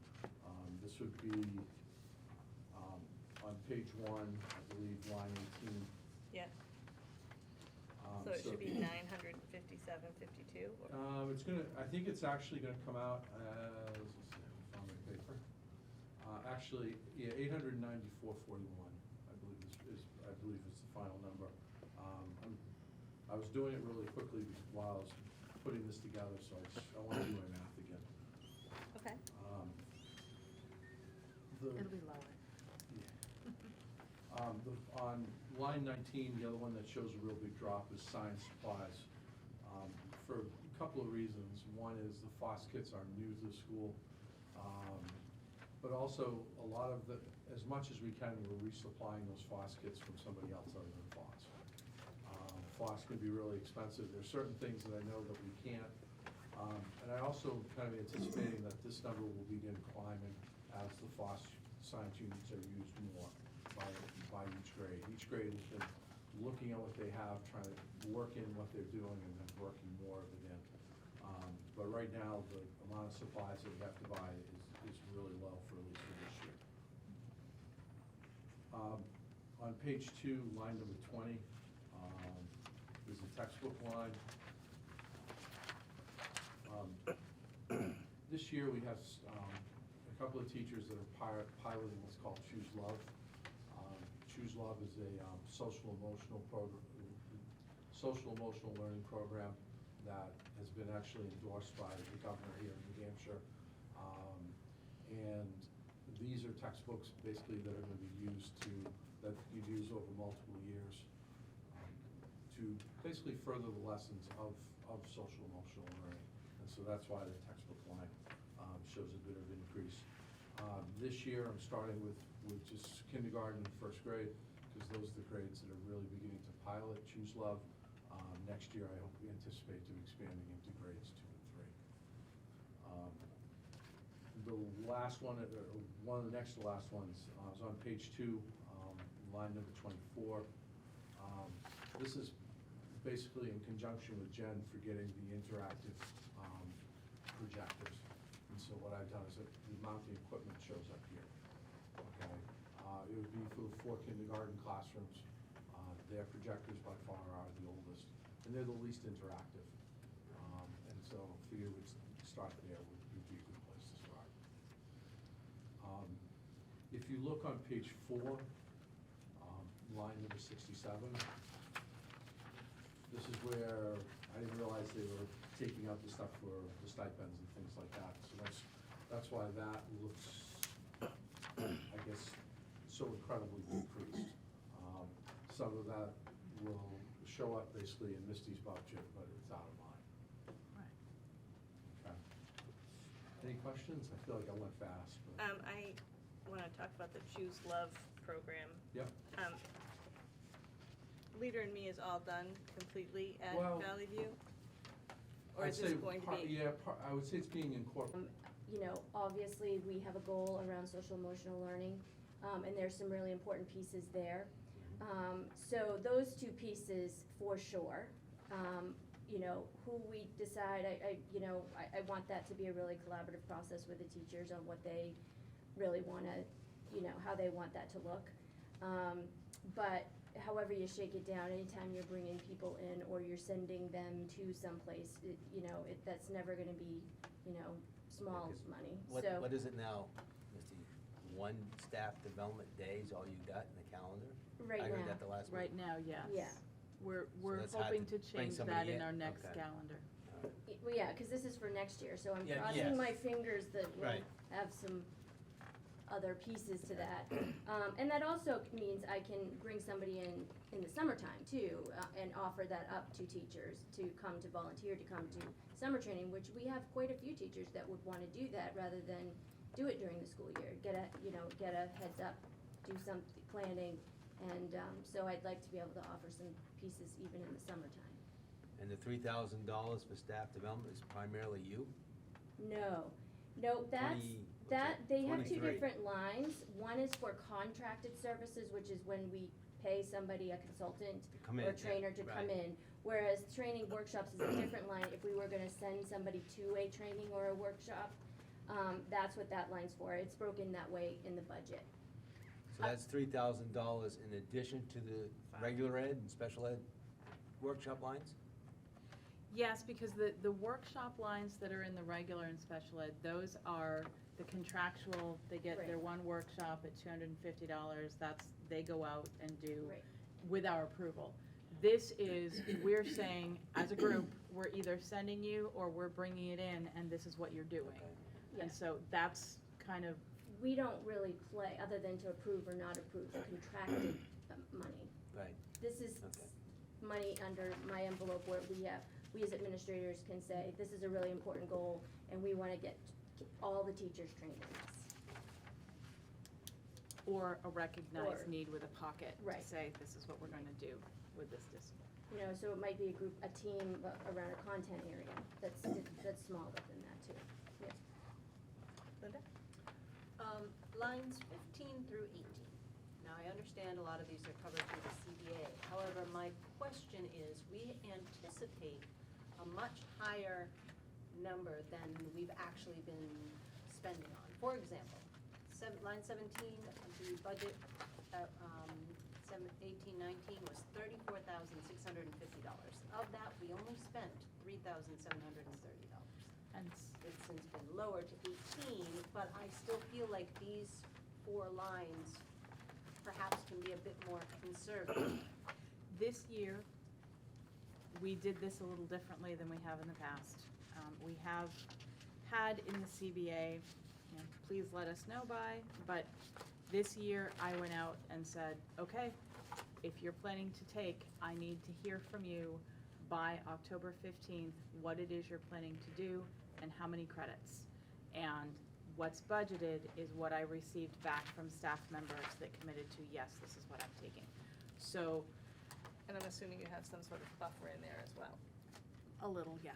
This would be on page 1, I believe, line 18. Yeah. So it should be 957.52? It's gonna, I think it's actually gonna come out as, let's see, I found my paper. Actually, yeah, $894.41, I believe is the final number. I was doing it really quickly while I was putting this together, so I want to do my math again. Okay. It'll be lower. On line 19, the other one that shows a real big drop is science supplies. For a couple of reasons. One is the FOSS kits are new to the school. But also, a lot of as much as we can, we're resupplying those FOSS kits from somebody else other than FOSS. FOSS can be really expensive. There's certain things that I know that we can't. And I also kind of anticipating that this number will begin climbing as the FOSS science units are used more by each grade. Each grade has been looking at what they have, trying to work in what they're doing, and then working more of it in. But right now, the amount of supplies that we have to buy is really low for at least for this year. On page 2, line number 20, is a textbook line. This year, we have a couple of teachers that are piloting what's called Choose Love. Choose Love is a social emotional learning program that has been actually endorsed by the governor here in New Hampshire. And these are textbooks basically that are going to be used that you use over multiple years to basically further the lessons of social emotional learning. And so that's why the textbook line shows a bit of increase. This year, I'm starting with just kindergarten and first grade, because those are the grades that are really beginning to pilot Choose Love. Next year, I hope we anticipate to expanding into grades 2 and 3. The last one, or one of the next to last ones, is on page 2, line number 24. This is basically in conjunction with Jen for getting the interactive projectors. And so what I've done is that the mounting equipment shows up here. Okay, it would be for the 4 kindergarten classrooms. Their projectors by far are the oldest, and they're the least interactive. And so I figure we'd start there would be a good place to start. If you look on page 4, line number 67, this is where I didn't realize they were taking out the stuff for the stipends and things like that. So that's why that looks, I guess, so incredibly decreased. Some of that will show up basically in Misty's budget, but it's out of mine. Right. Okay. Any questions? I feel like I went fast. But I want to talk about the Choose Love program. Yep. Leader in Me is all done completely at Well, Valley View? Or I'd is this say going to be? I would say it's being incorporated. You know, obviously, we have a goal around social emotional learning, and there's some really important pieces there. So those 2 pieces, for sure. You know, who we decide, I want that to be a really collaborative process with the teachers on what they really want to you know, how they want that to look. But however you shake it down, anytime you're bringing people in or you're sending them to someplace, that's never gonna be, you know, small money, so. What is it now, Misty? One staff development day is all you got in the calendar? Right I heard now. that the last week. Right now, yes. Yeah. We're that's hard hoping to to bring change somebody that in in? our next Okay. calendar. Well, yeah, cause this is for next year, so I'm Yeah, crossing yes. my fingers that we'll Right. have some other pieces to that. And that also means I can bring somebody in the summertime too, and offer that up to teachers to come to volunteer, to come to summer training, which we have quite a few teachers that would wanna do that rather than do it during the school year. Get a heads up, do some planning, and, so I'd like to be able to offer some pieces even in the summertime. And the $3,000 for staff development is primarily you? No, that's, 20 what's that, they have two 23. different lines. One is for contracted services, which is when we pay somebody, a consultant To come in, or a yeah, trainer to come right. in. Whereas training workshops is a different line. If we were gonna send somebody to a training or a workshop, that's what that line's for. It's broken that way in the budget. So that's $3,000 in addition to the regular ed and special ed workshop lines? Yes, because the workshop lines that are in the regular and special ed, those are the contractual, they get their Right. one workshop at $250, they go out and do Right. with our approval. This is, we're saying, as a group, we're either sending you or we're bringing it in, and this is what you're doing. Okay. Yeah. And so that's kind of, We don't really play, other than to approve or not approve the contracted money. Right. This is Okay. money under my envelope where we as administrators can say, this is a really important goal, and we wanna get all the teachers trained in this. or a recognized Or- need with a pocket to Right. say, this is what we're gonna do with this discipline. You know, so it might be a team around a content area that's smaller than that too. Yeah. Linda? Lines 15 through 18. Now, I understand a lot of these are covered through the CBA. However, my question is, we anticipate a much higher number than we've actually been spending on. For example, line 17, the budget, 18-19 was $34,650. Of that, we only spent $3,730. And It's since been lowered to 18, but I still feel like these 4 lines perhaps can be a bit more conservative. this year, we did this a little differently than we have in the past. We have had in the CBA, please let us know by, but this year I went out and said, okay, if you're planning to take, I need to hear from you by October 15th, what it is you're planning to do and how many credits. And what's budgeted is what I received back from staff members that committed to, yes, this is what I'm taking. So, And I'm assuming you have some sort of buffer in there as well. a little, yeah.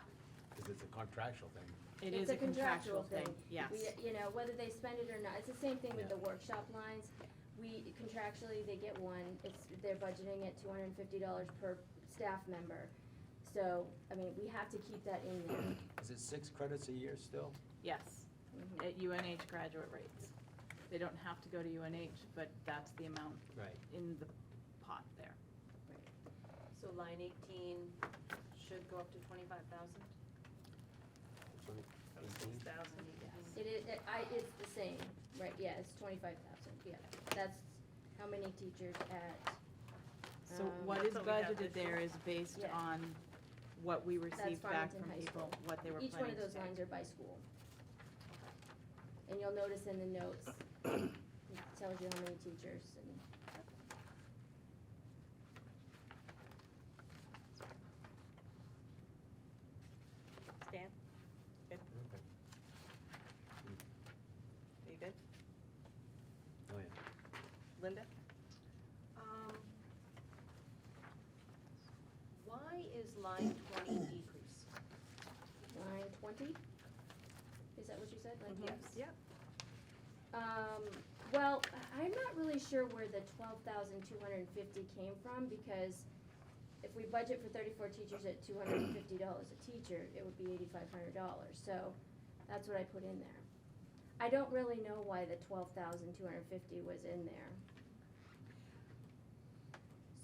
Because it's a contractual thing. It is a contractual thing, yes. You know, whether they spend it or not, it's the same thing with Yeah. the workshop lines. We contractually, they get one, they're budgeting at $250 per staff member. So, I mean, we have to keep that in there. Is it 6 credits a year still? Yes, Mhm. at UNH graduate rates. They don't have to go to UNH, but that's the amount Right. in the pot there. So line 18 should go up to 25,000? 6,000. It's the same, right, yeah, it's 25,000, yeah. That's how many teachers at, So what is That's what we have budgeted this year. there is based Yeah. on what we received back Farmington from High people, School. what they were Each planning one to of those take. lines are by school. And you'll notice in the notes, it tells you how many teachers and. Stan? Good? Okay. Are you good? Oh, yeah. Linda? Why is line 20 decrease? Line 20? Is that what you said? Line 20? Yep. Well, I'm not really sure where the 12,250 came from, because if we budget for 34 teachers at $250 a teacher, it would be $8,500, so that's what I put in there. I don't really know why the 12,250 was in there.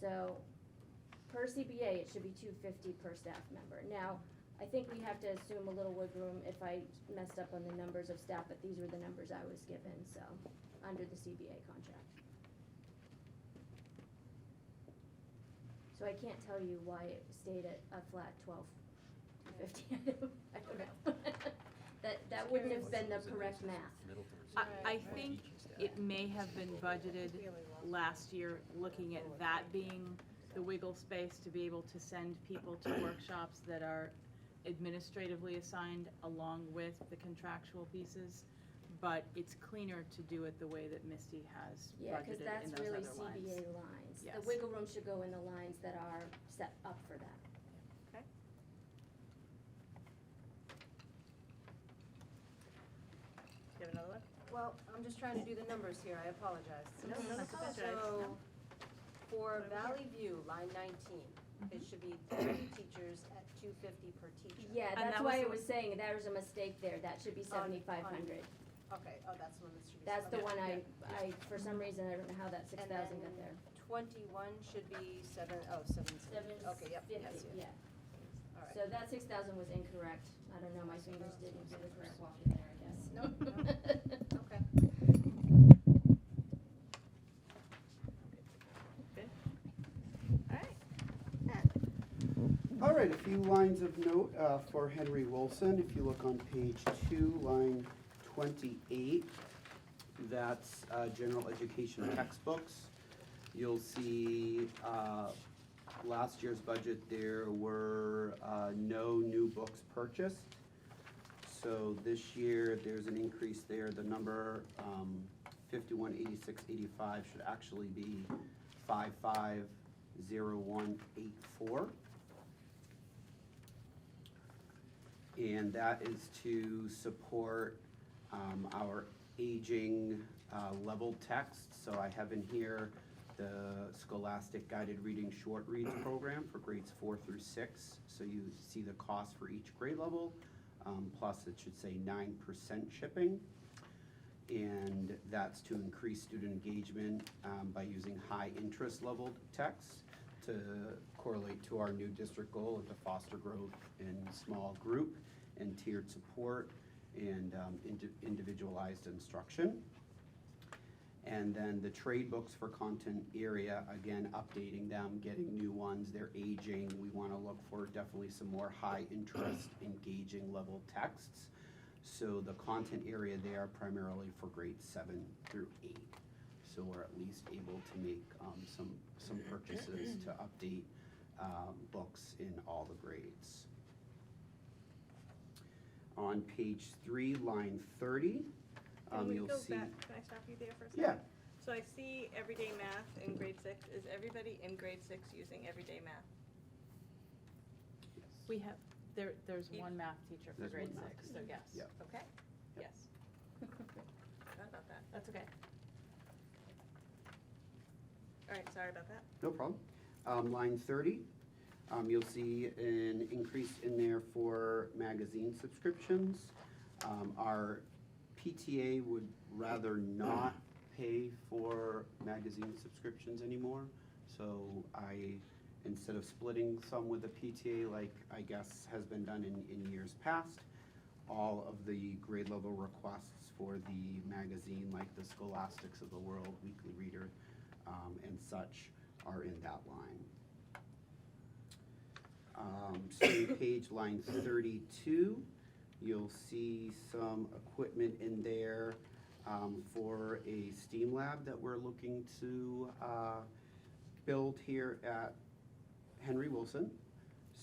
So, per CBA, it should be 250 per staff member. Now, I think we have to assume a little wiggle room if I messed up on the numbers of staff, but these were the numbers I was given, so, under the CBA contract. So I can't tell you why it stayed at a flat 12,250. I don't know. That wouldn't have been the correct math. I think it may have been budgeted last year, looking at that being the wiggle space to be able to send people to workshops that are administratively assigned along with the contractual pieces. But it's cleaner to do it the way that Misty has Yeah, because budgeted in that's those really other lines. CBA lines. Yes. The wiggle room should go in the lines that are set up for that. Okay. Do you have another one? Well, I'm just trying to do the numbers here, I apologize. No, don't apologize. So, for Valley View, line 19, it should be 30 teachers at $250 per teacher. Yeah, And that's that why was I was saying there was a mistake there. That should be On- 7,500. Okay, oh, that's the one that should be. That's the okay. one I, for some reason, I don't know how that 6,000 got And then there. 21 should be 7, okay, yep, yes, 750, yes. yeah. All right. So that 6,000 was incorrect. I don't know, my fingers didn't do the correct walking there, I guess. Nope, okay. Good. All right. All right, a few lines of note for Henry Wilson. If you look on page 2, line 28, that's general education textbooks. You'll see last year's budget, there were no new books purchased. So this year, there's an increase there. The number 518685 should actually be 550184. And that is to support our aging level text. So I have in here the Scholastic Guided Reading Short Reads program for grades 4 through 6. So you see the cost for each grade level, plus it should say 9% shipping. And that's to increase student engagement by using high interest level text to correlate to our new district goal of to foster growth in small group and tiered support and individualized instruction. And then the trade books for content area, again, updating them, getting new ones, they're aging. We want to look for definitely some more high interest, engaging level texts. So the content area there primarily for grades 7 through 8. So we're at least able to make some purchases to update books in all the grades. On page 3, line 30, Can we you'll go see. back, can I stop you there for a second? Yeah. So I see everyday math in grade 6. Is everybody in grade 6 using everyday math? We have, there's Each- one math teacher for There's grade one math 6, so yes. Yep. Okay, Yep. yes. Sorry about that. That's okay. All right, sorry about that. No problem. Line 30, you'll see an increase in there for magazine subscriptions. Our PTA would rather not pay for magazine subscriptions anymore. So instead of splitting some with the PTA, like I guess has been done in years past, all of the grade level requests for the magazine, like the Scholastics of the World, Weekly Reader, and such, are in that line. Same page, line 32, you'll see some equipment in there for a STEAM lab that we're looking to build here at Henry Wilson.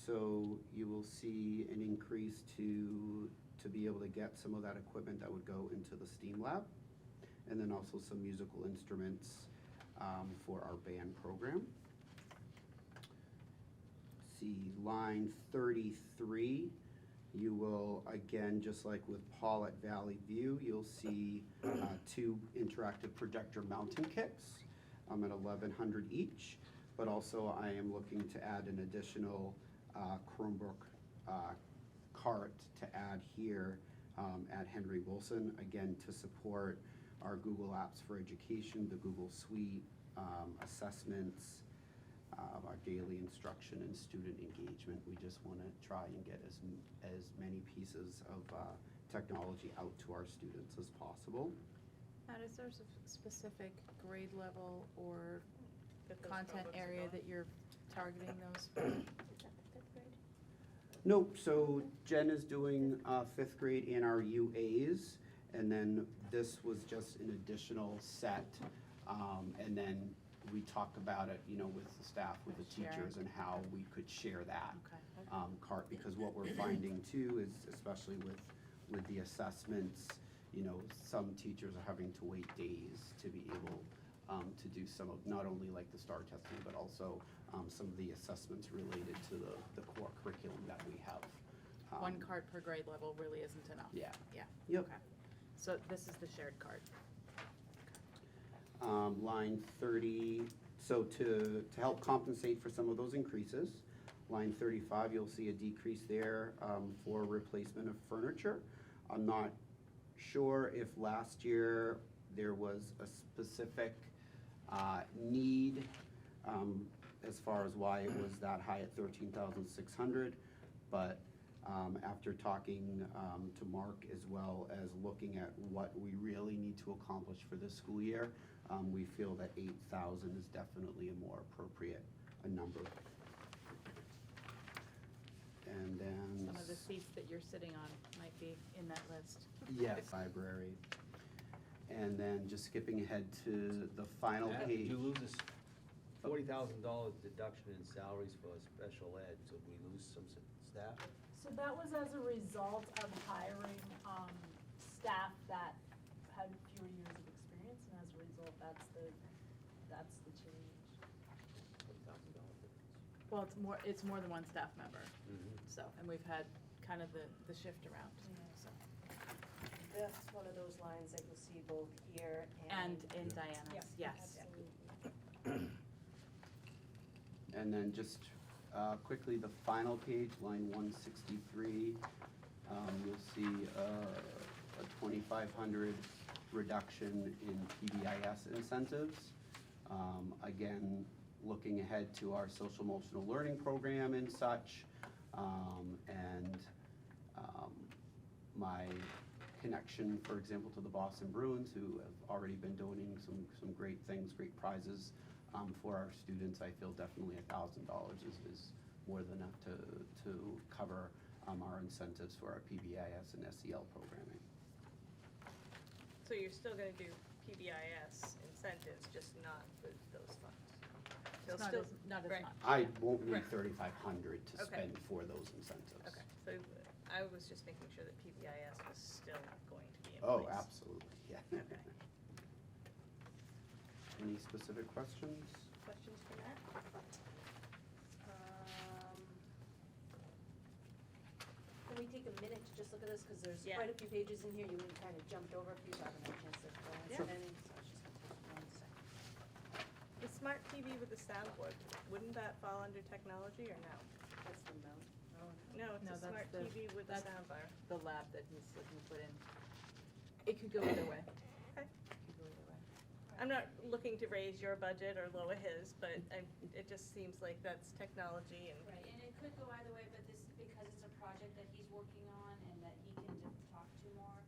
So you will see an increase to be able to get some of that equipment that would go into the STEAM lab. And then also some musical instruments for our band program. See line 33, you will, again, just like with Paul at Valley View, you'll see 2 interactive projector mounting kits at $1,100 each. But also I am looking to add an additional Chromebook cart to add here at Henry Wilson, again, to support our Google Apps for Education, the Google Suite, assessments, our daily instruction and student engagement. We just want to try and get as many pieces of technology out to our students as possible. Now, is there a specific grade level or That those content Chromebooks are area going? that you're targeting those for? Is that the 5th grade? Nope, so Jen is doing 5th grade in our UAs, and then this was just an additional set. And then we talked about it, you know, with the staff, with the Share. teachers, and how we could share that. Okay. Cart, because what we're finding too is, especially with the assessments, you know, some teachers are having to wait days to be able to do some of, not only like the STAR testing, but also some of the assessments related to the core curriculum that we have. One card per grade level really isn't enough. Yeah. Yeah. Yep. Okay. So this is the shared card. Line 30, so to help compensate for some of those increases, line 35, you'll see a decrease there for replacement of furniture. I'm not sure if last year there was a specific need as far as why it was that high at 13,600, but after talking to Mark as well as looking at what we really need to accomplish for this school year, we feel that 8,000 is definitely a more appropriate number. And then. Some of the seats that you're sitting on might be in that list. Yes, library. And then just skipping ahead to the final Matt, page. did you lose this $40,000 deduction in salaries for special ed, so we lose some staff? So that was as a result of hiring, staff that had fewer years of experience, and as a result, that's the change. $40,000 difference. Well, it's more than one staff member, Mhm. so, and we've had kind of the shift around, so. That's one of those lines that you'll see both here And and. in Diana's, yes. Absolutely. And then just quickly, the final page, line 163, you'll see a 2,500 reduction in PBIS incentives. Again, looking ahead to our social emotional learning program and such, and my connection, for example, to the Boston Bruins, who have already been donating some great things, great prizes for our students. I feel definitely $1,000 is more than enough to cover our incentives for our PBIS and SEL programming. So you're still gonna do PBIS incentives, just not with those funds? They'll It's not still- as, not as right. much. I won't need Right. 3,500 to Okay. spend for those incentives. Okay, so I was just making sure that PBIS was still going to be in place. Oh, absolutely, yeah. Okay. Any specific questions? Questions for Matt? Can we take a minute to just look at this, because there's Yeah. quite a few pages in here, you kind of jumped over a few, so I haven't had a chance to glance Sure. at any, so I was just gonna take 1 second. The smart TV with the soundboard, wouldn't that fall under technology or no? That's the mount. Oh, No, it's No, a that's smart the- TV with a that's- soundbar. The lab that he's looking to put in. It could go either way. Okay. It could go either way. I'm not looking to raise your budget or lower his, but it just seems like that's technology and. Right, and it could go either way, but this, because it's a project that he's working on and that he can talk to more,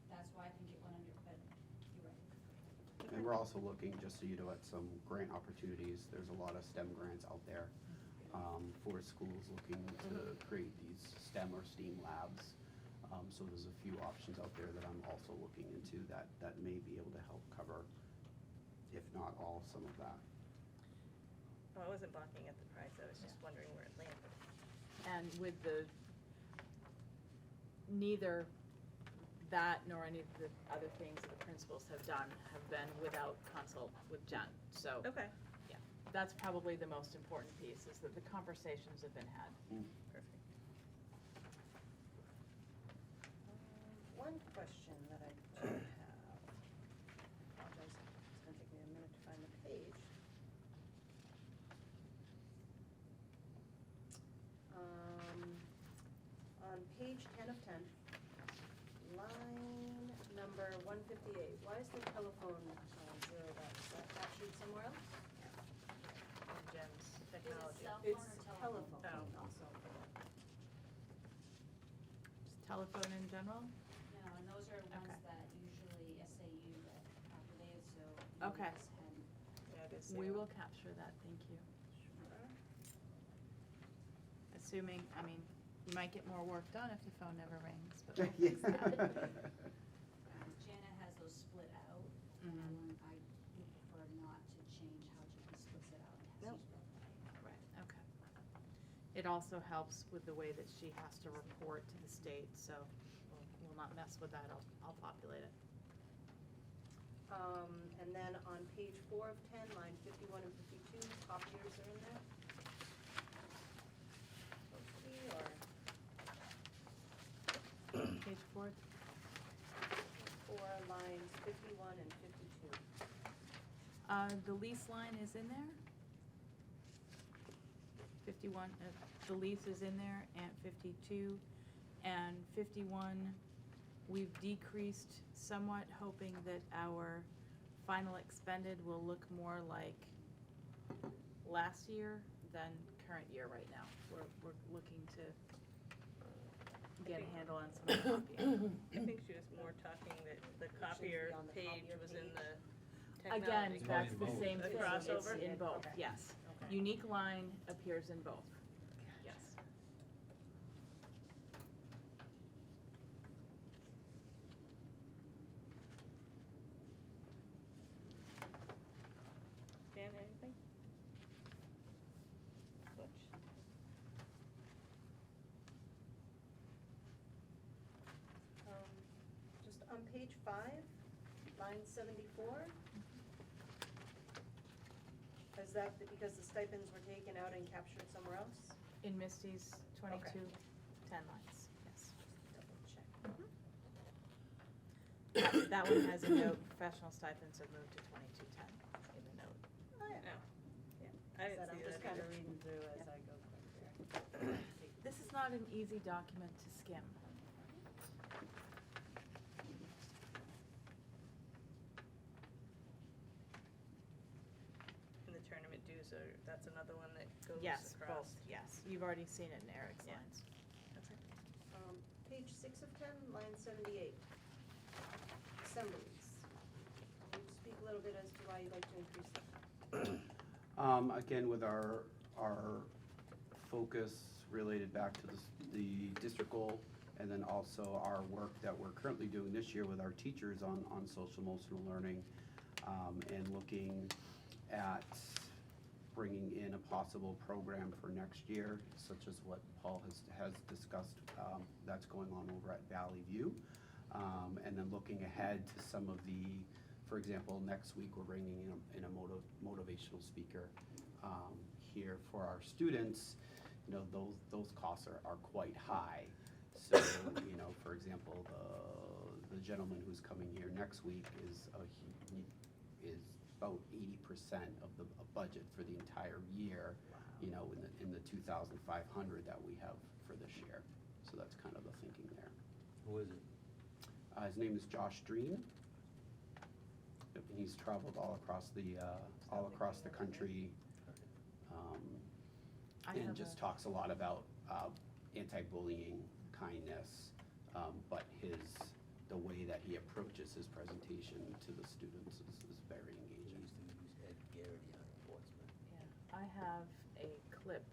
that's why I think it went under, but you're right. And we're also looking, just so you know, at some grant opportunities. There's a lot of STEM grants out there for schools looking to create these STEM or STEAM labs. So there's a few options out there that I'm also looking into that may be able to help cover, if not all, some of that. Well, I wasn't balking at the price, I was just Yeah. wondering where it landed. And with neither that nor any of the other things that the principals have done have been without consult with Jen. So, Okay, yeah, that's probably the most important piece, is that the conversations have been had. perfect. One question that I do have, apologize, it's gonna take me a minute to find the page. On page 10 of 10, number 158, why is the telephone zeroed out? Is that captured somewhere else? Gems, Is it technology. cell It's phone or telephone? telephone, not cell phone. Just telephone in general? No, and those are ones Okay. that usually SAU that populated, so Okay. you just hadn't. Yeah, it is We zero. will capture that, thank you. Assuming, I mean, you might get more work done if the phone never rings, but we'll Yeah. fix that. Janet has those split out, and Mhm. I would prefer not to change how she splits it out and has Nope. these real. Right, okay. It also helps with the way that she has to report to the state, so we'll not mess with that, I'll populate it. And then on page 4 of 10, line 51 and 52, copiers are in there. Page 4, 4 lines 51 and 52. the lease line is in there. 51, the lease is in there, and 52, and 51, we've decreased somewhat, hoping that our final expended will look more like last year than current year right now. We're looking to get a handle on some of the copying. I think she was more talking that the copier on the page copier was in page. the Again, technology. that's the both. same The thing, crossover? it's in both, Okay. yes. Okay. Unique line appears in both, yes. Dan, anything? Butch? Just on page 5, line 74. Is that because the stipends were taken out and captured somewhere else? In Misty's 22, Okay. 10 lines, yes. Double check. That one has a note, professional stipends have moved to 2210 in the note. Oh, yeah. No. Yeah, I didn't Said I'm see just that kind of either. reading through as I go quick there. This is not an easy document to skim. And the tournament dues are, that's another one that goes Yes, across. both, yes. You've already seen it in Eric's Yeah. lines. That's it. Page 6 of 10, line 78. Assemblies. Can you speak a little bit as to why you'd like to increase that? Again, with our focus related back to the district goal, and then also our work that we're currently doing this year with our teachers on social emotional learning, and looking at bringing in a possible program for next year, such as what Paul has discussed, that's going on over at Valley View. And then looking ahead to some of the, for example, next week, we're bringing in a motivational speaker here for our students. You know, those costs are quite high. So, you know, for example, the gentleman who's coming here next week is about 80% of the budget for the entire year, you know, in the 2,500 that we have for this year. So that's kind of the thinking there. Who is it? His name is Josh Dreen. Yep, and he's traveled all across the country. I And have just a- talks a lot about anti-bullying, kindness, but the way that he approaches his presentation to the students is very engaging. Ed Garrity out of Portsmouth. Yeah, I have a clip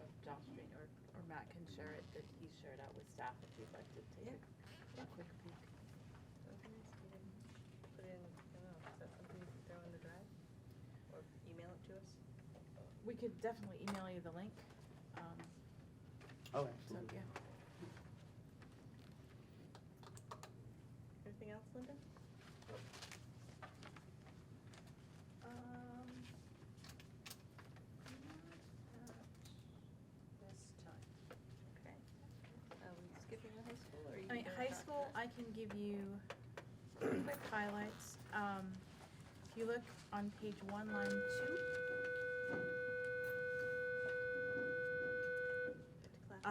of Josh Green, or Matt can share it, that he shared out with staff if you'd like to take a quick peek. Something else you didn't put in, I don't know, is that something you can throw in the drive? Or email it to us? We could definitely email you the link. Oh, So, absolutely. yeah. Anything else, Linda? Not at this time. Okay. Are we skipping the high school, or are you I mean, gonna high talk school, to- I can give you quick highlights. If you look on page 1, line 2, Get to class.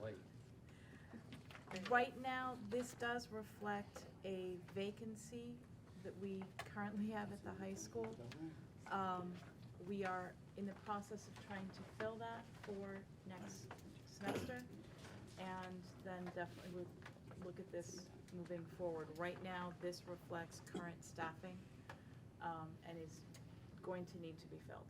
Right. right now, this does reflect a vacancy that we currently have at the high school. We are in the process of trying to fill that for next semester, and then definitely would look at this moving forward. Right now, this reflects current staffing, and is going to need to be filled.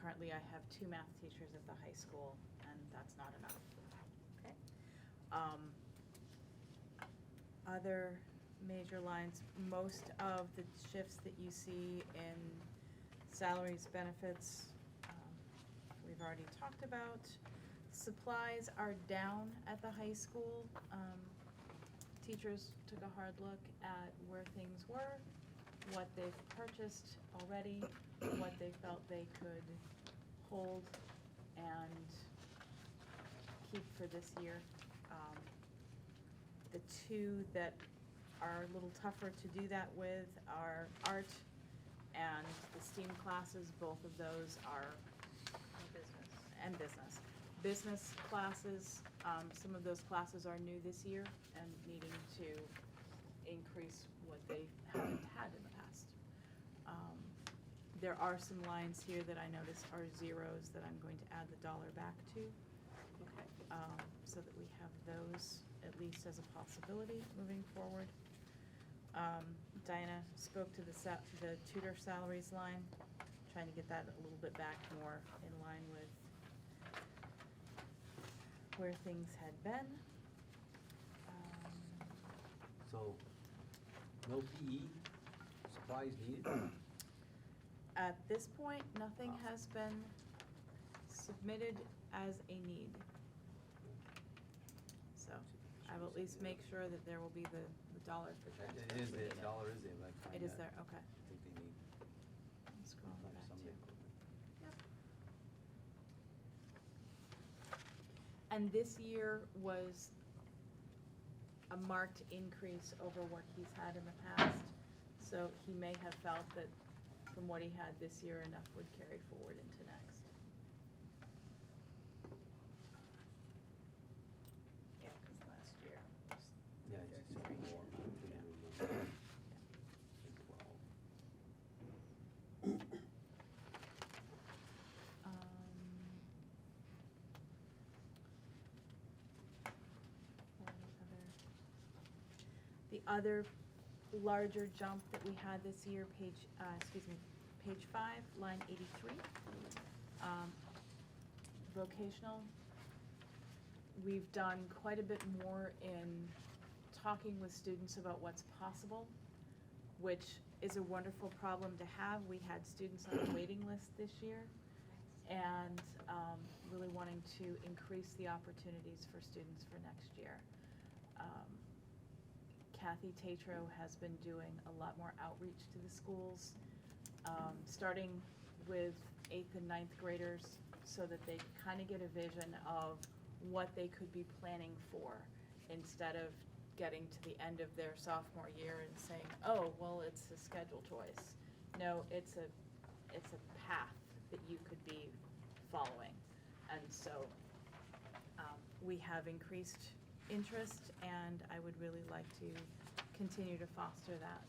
Currently, I have 2 math teachers at the high school, and that's not enough. Okay. Other major lines, most of the shifts that you see in salaries, benefits, we've already talked about. Supplies are down at the high school. Teachers took a hard look at where things were, what they've purchased already, what they felt they could hold and keep for this year. The 2 that are a little tougher to do that with are art and the STEAM classes. Both of those are business. Business classes, some of those classes are new this year and needing to increase what they haven't had in the past. There are some lines here that I notice are zeros that I'm going to add the dollar back to. Okay. So that we have those at least as a possibility moving forward. Diana spoke to the tutor salaries line, trying to get that a little bit back more in line with where things had been. So, no PE, supplies needed? At this point, nothing has been submitted as a need. So I will at least make sure that there will be the dollar for transfer. It is if we there, need it. dollar is there, but I find It is that there, okay. I think they need Let's scroll probably back some to. equipment. Yep. And this year was a marked increase over what he's had in the past. So he may have felt that from what he had this year, enough would carry forward into next. Yeah, because last year was Yeah, it's just 33. more. Yeah. The other larger jump that we had this year, page 5, line 83. Vocational. We've done quite a bit more in talking with students about what's possible, which is a wonderful problem to have. We had students on the waiting list this year, and really wanting to increase the opportunities for students for next year. Kathy Tatro has been doing a lot more outreach to the schools, starting with 8th and 9th graders, so that they kind of get a vision of what they could be planning for, instead of getting to the end of their sophomore year and saying, oh, well, it's a schedule choice. No, it's a path that you could be following. And so we have increased interest, and I would really like to continue to foster that.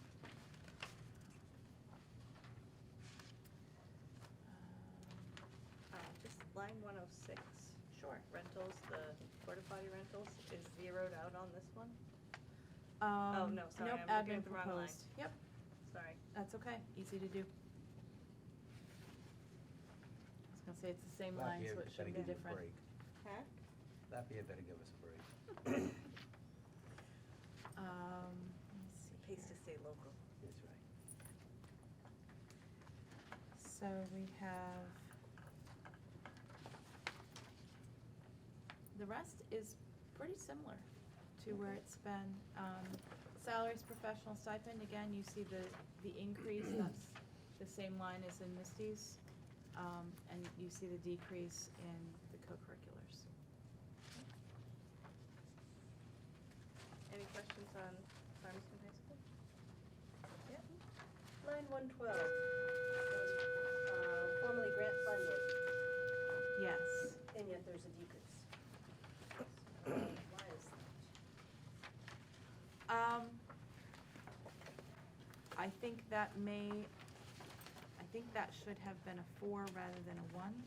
Just line 106. Sure. Rentals, the porta potty rentals is zeroed out on this one? Oh, no, sorry, Nope, I'm looking admin at the wrong line. proposed. Yep, Sorry. that's okay, easy to do. I was gonna say it's the same line, so it shouldn't be different. Huh? Lapeer better give us a break. Let me see Pays to here. stay local. That's right. So we have, the rest is pretty similar to where it's been. Salaries, professional stipend, again, you see the increase, that's the same line as in Misty's. And you see the decrease in the co-curriculars. Any questions on Farmington High School? Yep. Line 112, formerly grant funded, Yes. and yet there's a decrease. Why is that? I think that should have been a 4 rather than a 1.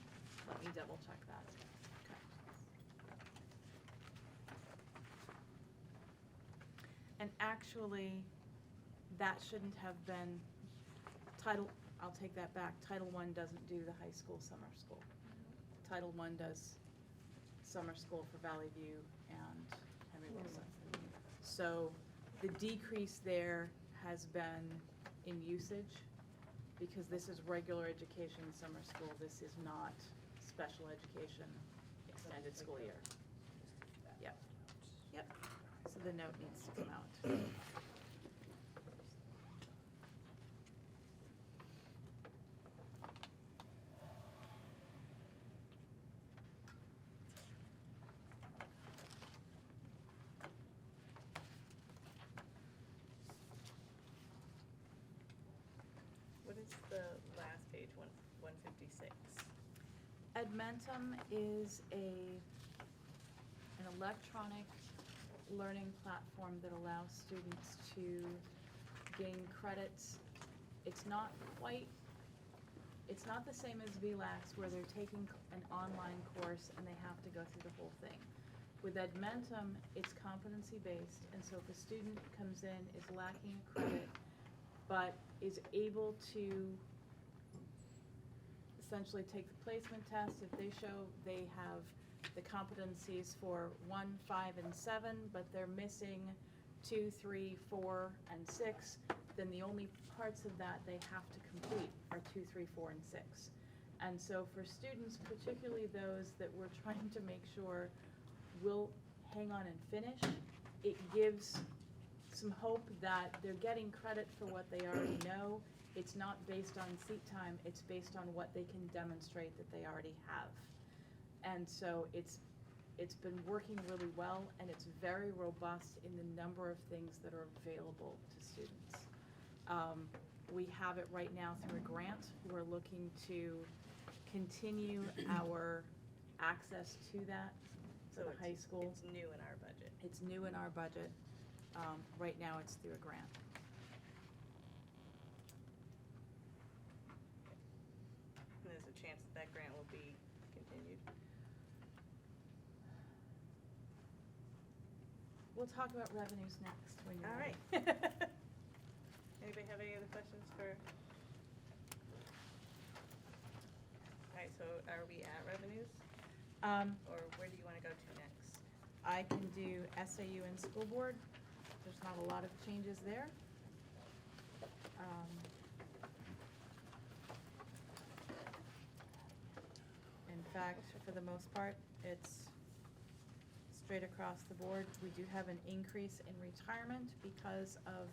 Let me double check that. Okay. And actually, that shouldn't have been I'll take that back. Title I doesn't do the high school summer school. Title I does summer school for Valley View and Henry Wilson. So the decrease there has been in usage, because this is regular education summer school. This is not special education extended school year. Yep. Yep. So the note needs to come out. What is the last page, 156? Edmentum is an electronic learning platform that allows students to gain credits. It's not the same as VLAX, where they're taking an online course and they have to go through the whole thing. With Edmentum, it's competency-based, and so if a student comes in, is lacking a credit, but is able to essentially take the placement test, if they show they have the competencies for 1, 5, and 7, but they're missing 2, 3, 4, and 6, then the only parts of that they have to complete are 2, 3, 4, and 6. And so for students, particularly those that we're trying to make sure will hang on and finish, it gives some hope that they're getting credit for what they already know. It's not based on seat time, it's based on what they can demonstrate that they already have. And so it's been working really well, and it's very robust in the number of things that are available to students. We have it right now through a grant. We're looking to continue our access to that for the high school. It's new in our budget. It's new in our budget. Right now, it's through a grant. And there's a chance that grant will be continued. We'll talk about revenues next when you're All ready. right. Anybody have any other questions for? All right, so are we at revenues? Or where do you want to go to next? I can do SAU and school board. There's not a lot of changes there. In fact, for the most part, it's straight across the board. We do have an increase in retirement because of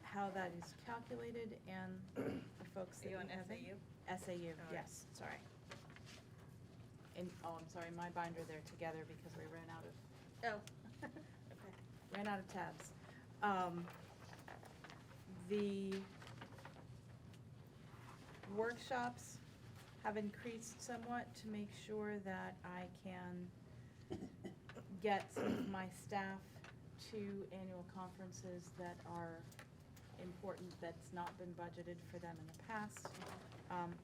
how that is calculated and the folks that Are you we on have in. SAU? SAU, All right. yes, sorry. And, I'm sorry, my binder, they're together because we ran out of Oh, okay. ran out of tabs. The workshops have increased somewhat to make sure that I can get some of my staff to annual conferences that are important, that's not been budgeted for them in the past.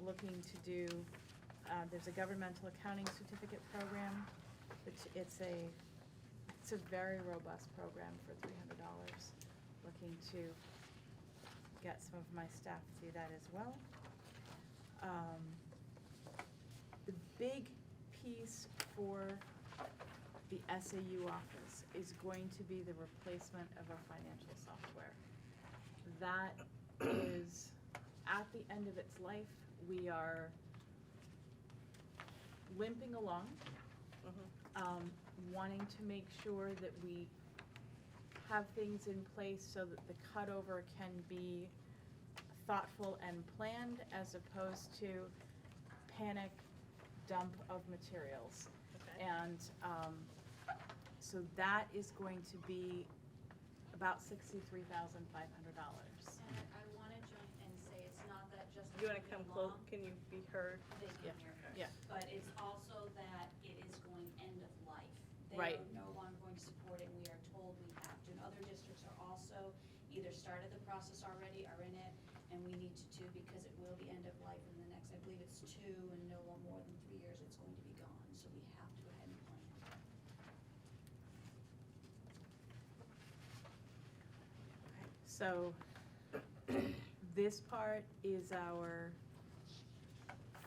Looking to do, there's a governmental accounting certificate program, which it's a very robust program for $300. Looking to get some of my staff to do that as well. The big piece for the SAU office is going to be the replacement of our financial software. That is at the end of its life. We are limping along, wanting to make sure that we have things in place so that the cutover can be thoughtful and planned, as opposed to panic dump of materials. Okay. And so that is going to be about $63,500. And I wanna jump and say, it's not that just You want to moving come close? along, Can you be heard? they Yeah. can hear, Yeah. but it's also that it is going end of life. They Right. are no longer going to support it, we are told we have to, and other districts are also, either started the process already, are in it, and we need to too, because it will be end of life in the next, I believe it's 2 and no more than 3 years, it's going to be gone, so we have to go ahead and plan. So this part is our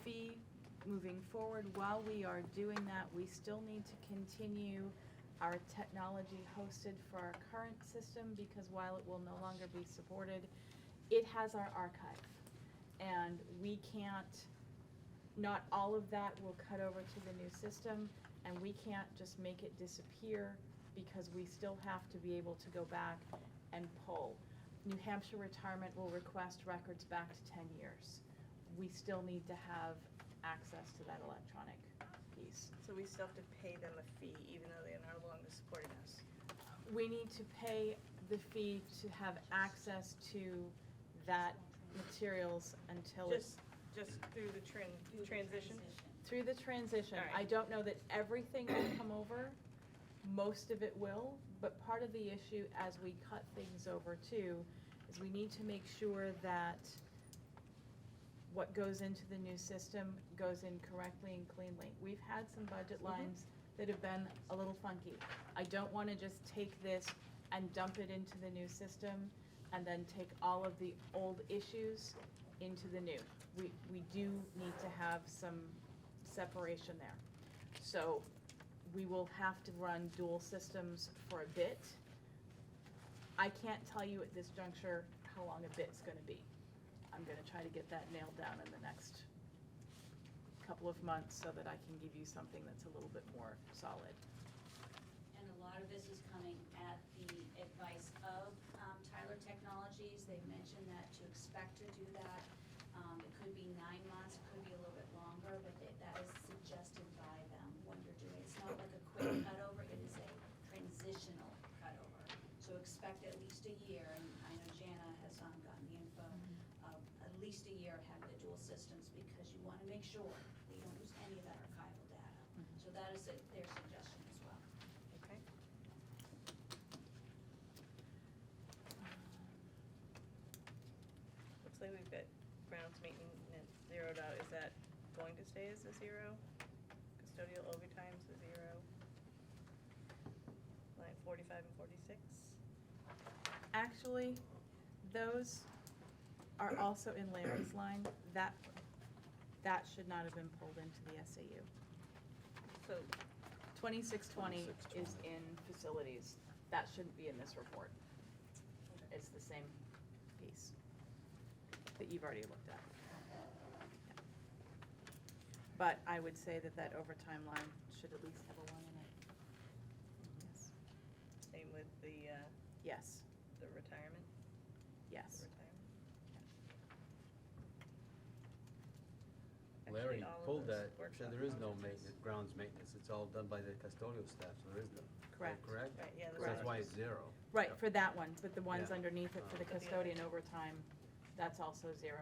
fee moving forward. While we are doing that, we still need to continue our technology hosted for our current system, because while it will no longer be supported, it has our archive. And we can't, not all of that will cut over to the new system, and we can't just make it disappear, because we still have to be able to go back and pull. New Hampshire Retirement will request records back to 10 years. We still need to have access to that electronic piece. So we still have to pay them a fee, even though they are no longer supporting us. We need to pay the fee to have access to that materials until it's Just through the transition? through the transition. All right. I don't know that everything will come over. Most of it will, but part of the issue as we cut things over too is we need to make sure that what goes into the new system goes in correctly and cleanly. We've had some budget lines that have been a little funky. I don't want to just take this and dump it into the new system and then take all of the old issues into the new. We do need to have some separation there. So we will have to run dual systems for a bit. I can't tell you at this juncture how long a bit's gonna be. I'm gonna try to get that nailed down in the next couple of months so that I can give you something that's a little bit more solid. And a lot of this is coming at the advice of Tyler Technologies. They've mentioned that to expect to do that. It could be 9 months, it could be a little bit longer, but that is suggested by them when you're doing it. It's not like a quick cutover, it is a transitional cutover. So expect at least a year, and I know Jana has gotten the info of at least a year of having the dual systems, because you want to make sure that you don't lose any of that archival data. So that is their suggestion as well. Okay. Looks like we've got grounds maintenance zeroed out. Is that going to stay as a 0? Custodial overtime's a 0. Line 45 and 46? Actually, those are also in Larry's line. That should not have been pulled into the SAU. So 2620 is in facilities. That shouldn't be in this report. It's the same piece that you've already looked at. Yeah. But I would say that overtime line should at least have a 1 in it. Yes. same with the Yes. retirement? Yes. The retirement? Larry Actually, all of pulled those that, workshop said there is no projects. maintenance, grounds maintenance, it's all done by the custodial staff, so there is no. Correct. Correct? Right, yeah. So that's why it's 0. Right, for that one, but the ones Yeah. underneath it for the But the other- custodian overtime, that's also 0.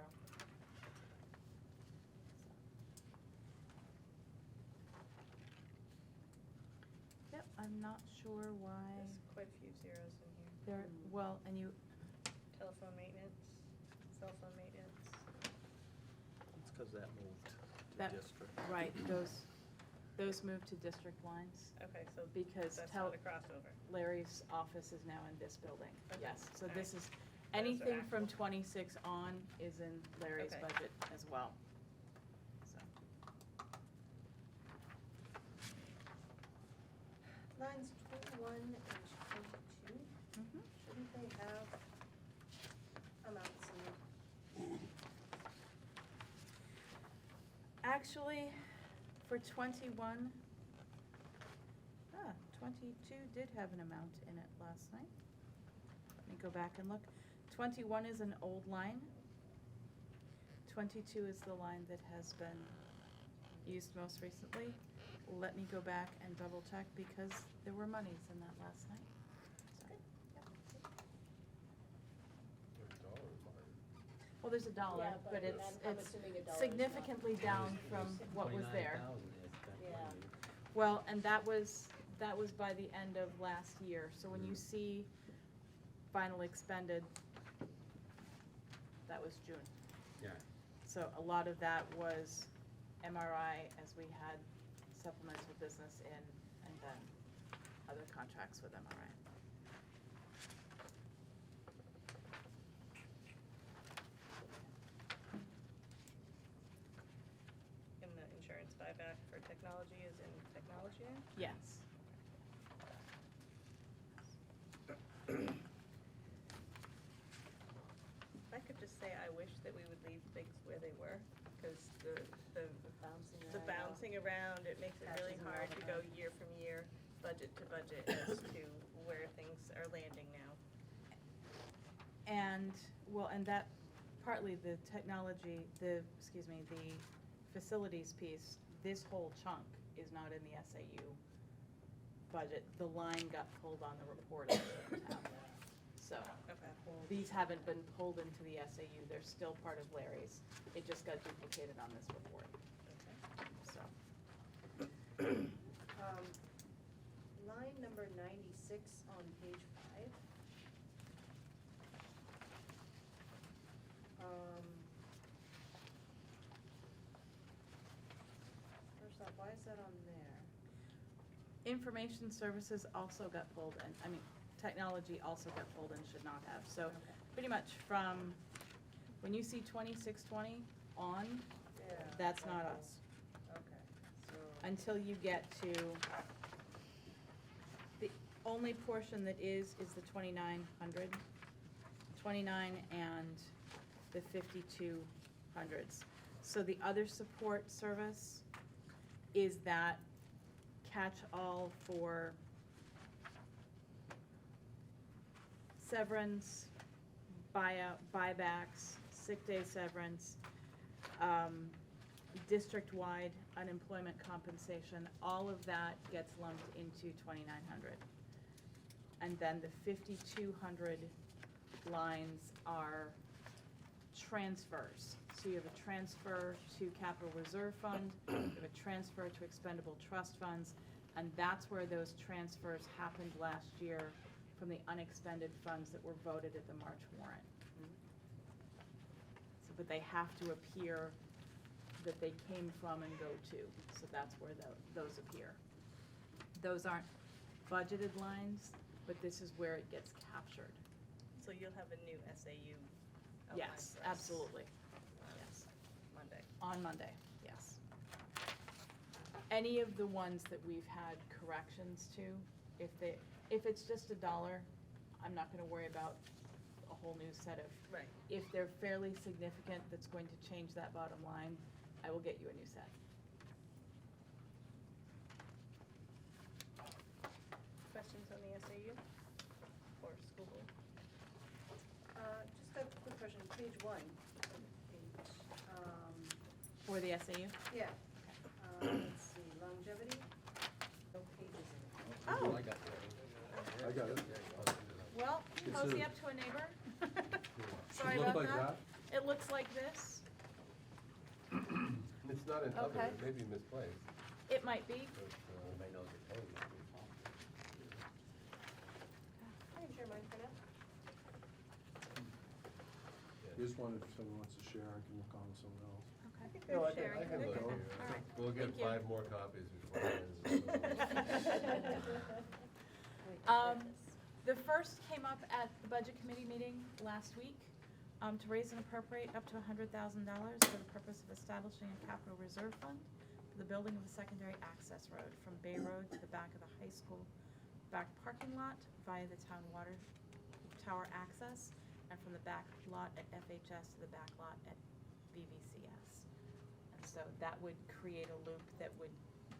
Yep, I'm not sure why There's quite a few zeros in here. there, well, and you, Telephone maintenance, cell phone maintenance. It's because that moved to That- district. right, those move to district lines Okay, so because that's tel- not a crossover. Larry's office is now in this building, Okay. yes. So All this right. is, are anything from actual. 26 on is in Larry's Okay. budget as well. So, Lines 21 and 22, mhm. shouldn't they have amounts in them? Actually, for 21, 22 did have an amount in it last night. Let me go back and look. 21 is an old line. 22 is the line that has been used most recently. Let me go back and double check because there were monies in that last night. So, yep. Well, there's a dollar, Yeah, but it's I'm assuming a dollar's not- significantly down from what was there. 29,000 is spent Yeah. money. Well, and that was by the end of last year, so when you see final expended, that was June. Yeah. So a lot of that was MRI as we had supplemental business in, and then other contracts with MRI. And the insurance buyback for technology is in technology now? Yes. If I could just say, I wish that we would leave things where they were, because the bouncing around, it makes it really Catches them hard all to the go time. year from year, budget to budget, as to where things are landing now. And, well, and that, partly the technology, the facilities piece, this whole chunk is not in the SAU budget. The line got pulled on the report. It shouldn't have. So, Okay. these haven't been pulled into the SAU. They're still part of Larry's. It just got duplicated on this report, so. Line number 96 on page 5. First off, why is that on there? Information services also got pulled, and, I mean, technology also got pulled and should not have. So, Okay. pretty much from, when you see 2620 on, Yeah. that's not us. Okay, so. Until you get to, the only portion that is the 2900, 29 and the 5200s. So the other support service is that catch-all for severance, buyout, buybacks, sick day severance, district-wide unemployment compensation, all of that gets lumped into 2900. And then the 5200 lines are transfers. So you have a transfer to capital reserve fund, you have a transfer to expendable trust funds, and that's where those transfers happened last year from the unexpended funds that were voted at the March warrant. So, but they have to appear that they came from and go to, so that's where those appear. Those aren't budgeted lines, but this is where it gets captured. So you'll have a new SAU outline Yes, for us absolutely, yes. Monday. On Monday, yes. Any of the ones that we've had corrections to, if it's just $1, I'm not gonna worry about a whole new set of. Right. If they're fairly significant, that's going to change that bottom line, I will get you a new set. Questions on the SAU or school board? Just a quick question, page 1. For the SAU? Yeah. Let's see, longevity, no pages in it. Oh, I got that. I got it. well, It's cozy a- up to a neighbor. Should Sorry look about like that. It looks like this. It's not in other, Okay. it may be misplaced, It might be. but, You may know the page. I can share mine for now. Here's one if someone wants to share, I can look on with someone else. Okay. No, I can, Sharing. I can look Okay. here. All right. We'll get Thank you. 5 more copies before it ends. The first came up at the budget committee meeting last week, to raise and appropriate up to $100,000 for the purpose of establishing a capital reserve fund for the building of a secondary access road from Bay Road to the back of the high school back parking lot via the town water tower access, and from the back lot at FHS to the back lot at BVCS. And so that would create a loop that would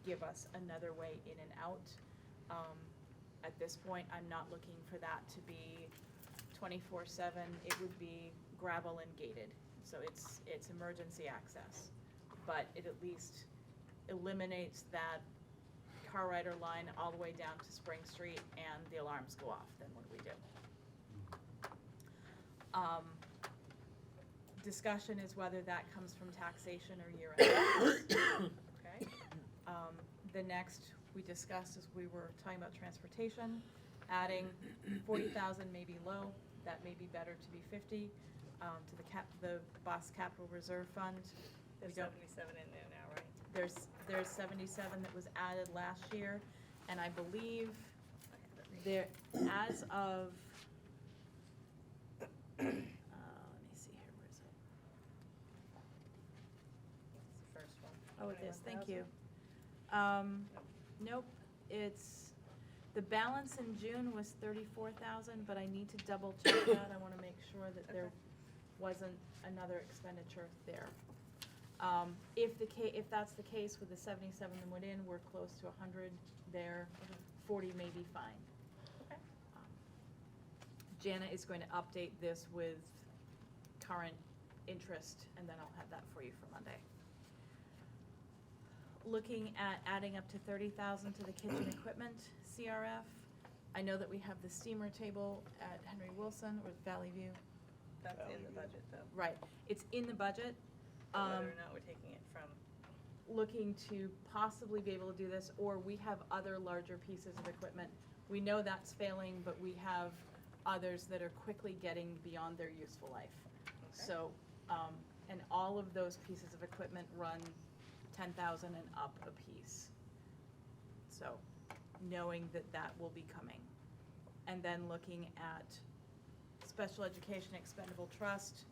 give us another way in and out. At this point, I'm not looking for that to be 24/7. It would be gravel and gated, so it's emergency access. But it at least eliminates that car rider line all the way down to Spring Street and the alarms go off, then what do we do? Discussion is whether that comes from taxation or year-end. Okay. The next we discussed as we were talking about transportation adding 40,000 may be low, that may be better to be 50, to the Boss Capital Reserve Fund. There's We don't- 77 in there now, right? There's 77 that was added last year, and I believe there, as of, let me see here, where is it? It's the first one. Oh, it is, thank 21,000. you. Nope, it's, the balance in June was 34,000, but I need to double check that. I wanna make sure that there Okay. wasn't another expenditure there. If that's the case with the 77 that went in, we're close to 100 there, 40 may be fine. Okay. Jana is going to update this with current interest, and then I'll have that for you for Monday. Looking at adding up to 30,000 to the kitchen equipment CRF. I know that we have the steamer table at Henry Wilson or Valley View. That's in the budget, though. Right, it's in the budget. But whether or not we're taking it from, Looking to possibly be able to do this, or we have other larger pieces of equipment. We know that's failing, but we have others that are quickly getting beyond their useful life. So, and all of those pieces of equipment run 10,000 and up a piece. So, knowing that that will be coming. And then looking at special education expendable trust,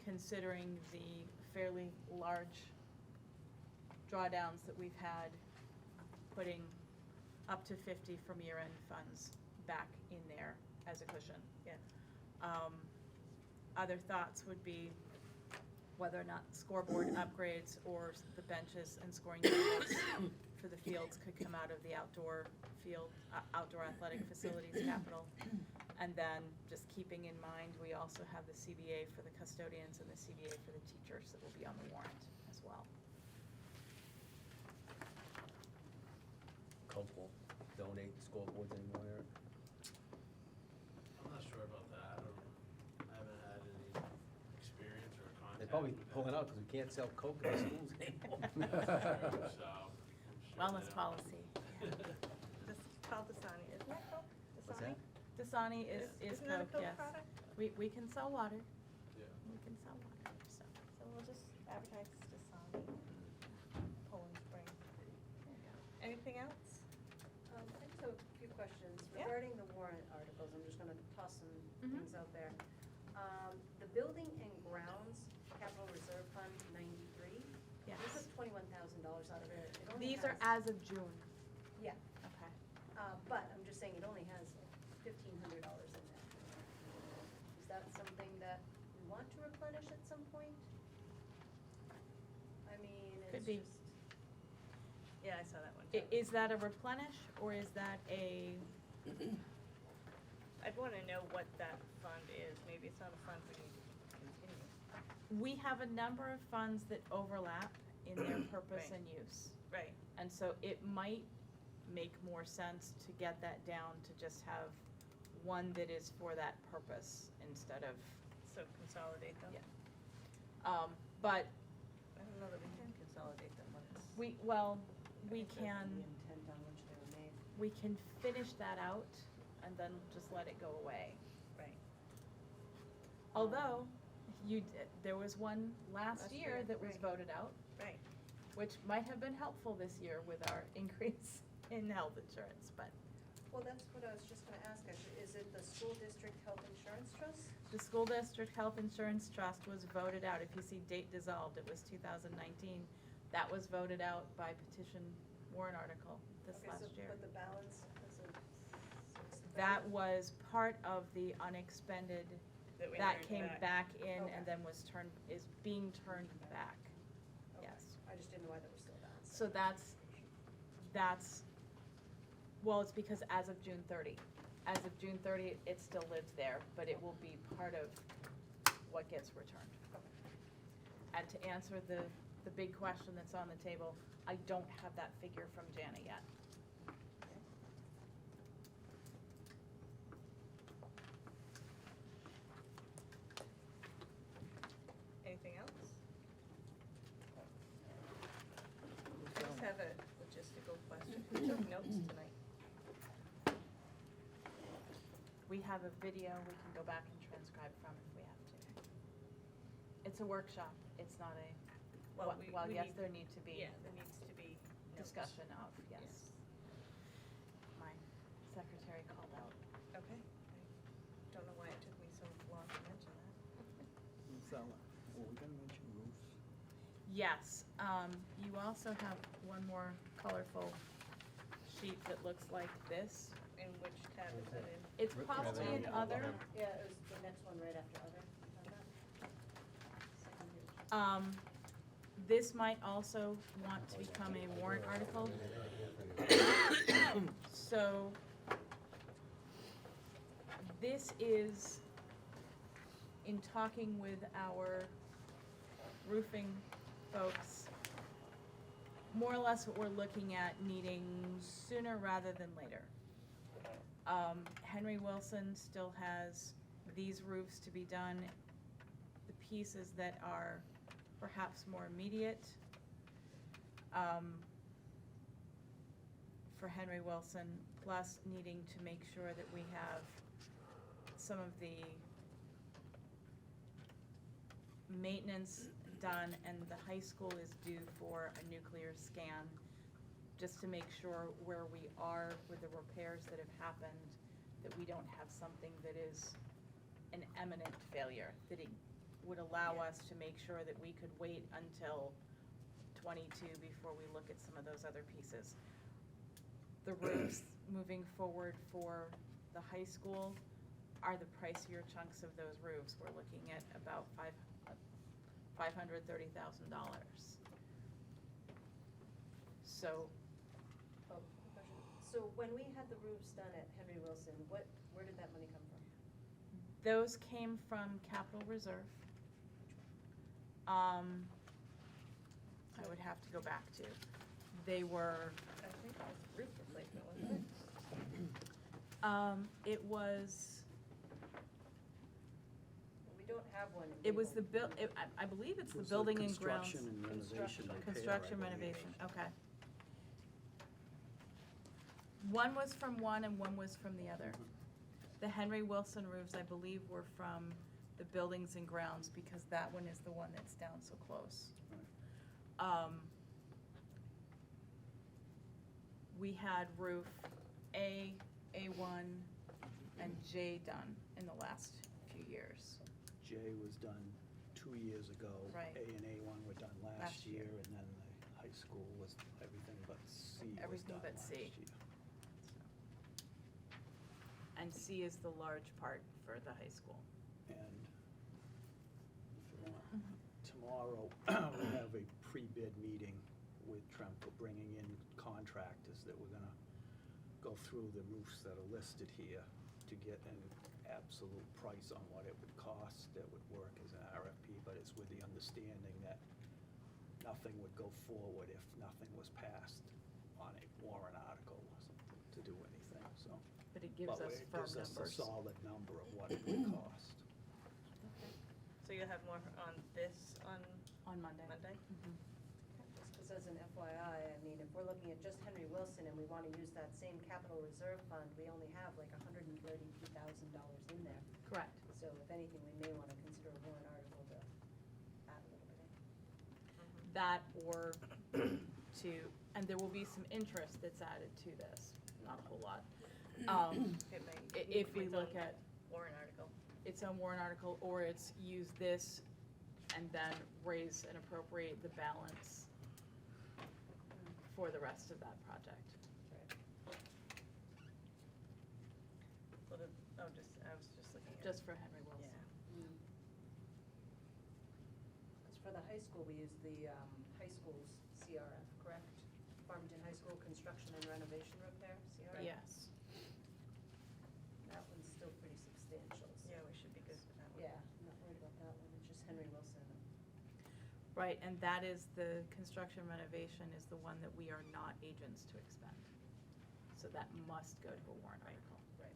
considering the fairly large drawdowns that we've had, putting up to 50 from year-end funds back in there as a cushion. yeah. Other thoughts would be whether or not scoreboard upgrades or the benches and scoring units for the fields could come out of the outdoor athletic facilities capital. And then just keeping in mind, we also have the CBA for the custodians and the CBA for the teachers that will be on the warrant as well. Comfortable donate scoreboards anymore, Eric? I'm not sure about that. I haven't had any experience or contact. They're probably with that. pulling out because we can't sell Coke in the schools anymore. So, I'm sure Wellness they don't. policy. Just call Dasani, isn't that Coke? What's Dasani? that? Dasani is Isn't that a Coke, Coke yes. product? We can sell water, Yeah. we can sell water, so. So we'll just advertise Dasani, Poland Spring. Anything else? I just have a few questions Yeah. regarding the warrant articles. I'm just gonna toss some Mhm. things out there. The building and grounds capital reserve fund 93. Yes. We took $21,000 out of it. It only These are has- as of June. Yeah, Okay. but I'm just saying it only has $1,500 in there. Is that something that we want to replenish at some point? I mean, it's Could be. just. Yeah, I saw that one too. Is that a replenish, or is that a, I'd wanna know what that fund is, maybe it's not a fund we need to continue. we have a number of funds that overlap in their purpose Right. and use. Right, And so it might make more sense to get that down to just have one that is for that purpose instead of, so consolidate them. Yeah. But I don't know that we can consolidate them when it's. we can, The intent on which they were made. we can finish that out and then just let it go away. Right. Although, there was one last Last year year, that was right. voted out, Right, which might have been helpful this year with our increase in health insurance, but Well, that's what I was just gonna ask, actually. Is it the school district health insurance trust? the school district health insurance trust was voted out. If you see date dissolved, it was 2019. That was voted out by petition warrant article this Okay, last year. But the balance is a That was part of the unexpended, that we that earned came back in Okay. and then is being turned back. Okay. Yes. I just didn't know why there was still balance. So that's, well, it's because as of June 30. As of June 30, it still lives there, but it will be part of what gets returned. And to answer the big question that's on the table, I don't have that figure from Jana yet. Anything else? I just have a logistical question. Who took notes tonight? We have a video we can go back and transcribe from if we have to. It's a workshop, it's not a, Well, well, we yes, need- there need to be Yeah, there needs to be notes. discussion of, yes. My secretary called out. Okay. I don't know why it took me so long to mention that. So, well, we gonna mention roofs? Yes, you also have one more colorful sheet that looks like this. In which tab is that in? It's probably in other. Yeah, it was the next one right after other. Second page. This might also want to become a warrant article. So, this is, in talking with our roofing folks, more or less what we're looking at needing sooner rather than later. Henry Wilson still has these roofs to be done. The pieces that are perhaps more immediate, for Henry Wilson, plus needing to make sure that we have some of the maintenance done, and the high school is due for a nuclear scan, just to make sure where we are with the repairs that have happened, that we don't have something that is an imminent failure, that it would allow us to make sure that we could wait until '22 before we look at some of those other pieces. The roofs moving forward for the high school are the pricier chunks of those roofs. We're looking at about $530,000. So, Oh, question. So when we had the roofs done at Henry Wilson, where did that money come from? those came from capital reserve. I would have to go back to. They were, I think it was roof replacement, wasn't it? it was, We don't have one in it was the Maple. I believe it's the Was building and grounds. Construction and renovation repair, I Construction believe. renovation, okay. One was from one and one was from the other. The Henry Wilson roofs, I believe, were from the buildings and grounds, because that one is the one that's down so close. We had roof A, A1, and J done in the last few years. J was done 2 years ago. Right. A and A1 were done last Last year. year, and then the high school was everything but C was Everything done but last C. year. And C is the large part for the high school. And if you want, tomorrow, we have a pre-bid meeting with Tremco, bringing in contractors that we're gonna go through the roofs that are listed here to get an absolute price on what it would cost that would work as an RFP, but it's with the understanding that nothing would go forward if nothing was passed on a warrant article or something to do anything, so. But it gives us firm It gives us a numbers. solid number of what it would cost. So you'll have more on this on On Monday. Monday? Mhm. Just because as an FYI, I mean, if we're looking at just Henry Wilson and we want to use that same capital reserve fund, we only have like $132,000 in there. Correct. So if anything, we may want to consider a warrant article to add a little bit in. That or to, and there will be some interest that's added to this, not a whole lot. It may If we its look own at warrant article. its own warrant article, or it's use this and then raise and appropriate the balance for the rest of that project. Well, I was just looking at. Just for Henry Wilson. Because for the high school, we use the high school's CRF, correct? Farmington High School Construction and Renovation Repair, CRF? Yes. That one's still pretty substantial. So Yeah, we should be good with that one. yeah, I'm not worried about that one, it's just Henry Wilson. Right, and that is the construction renovation is the one that we are not agents to expend. So that must go to a warrant article. Right.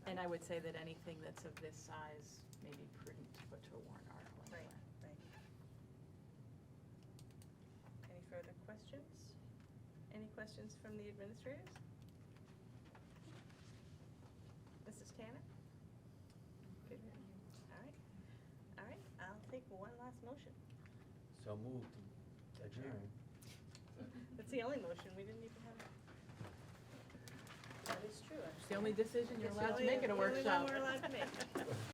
And I would say that anything that's of this size may be prudent to put to a warrant article Right, anyway. right. Any further questions? Any questions from the administrators? Mrs. Tanner? Good. All right, I'll take one last motion. So moved, adjourn. That's the only motion, we didn't even have. That is true. It's the only decision you're It's allowed to the make at a only one workshop. we're allowed to make.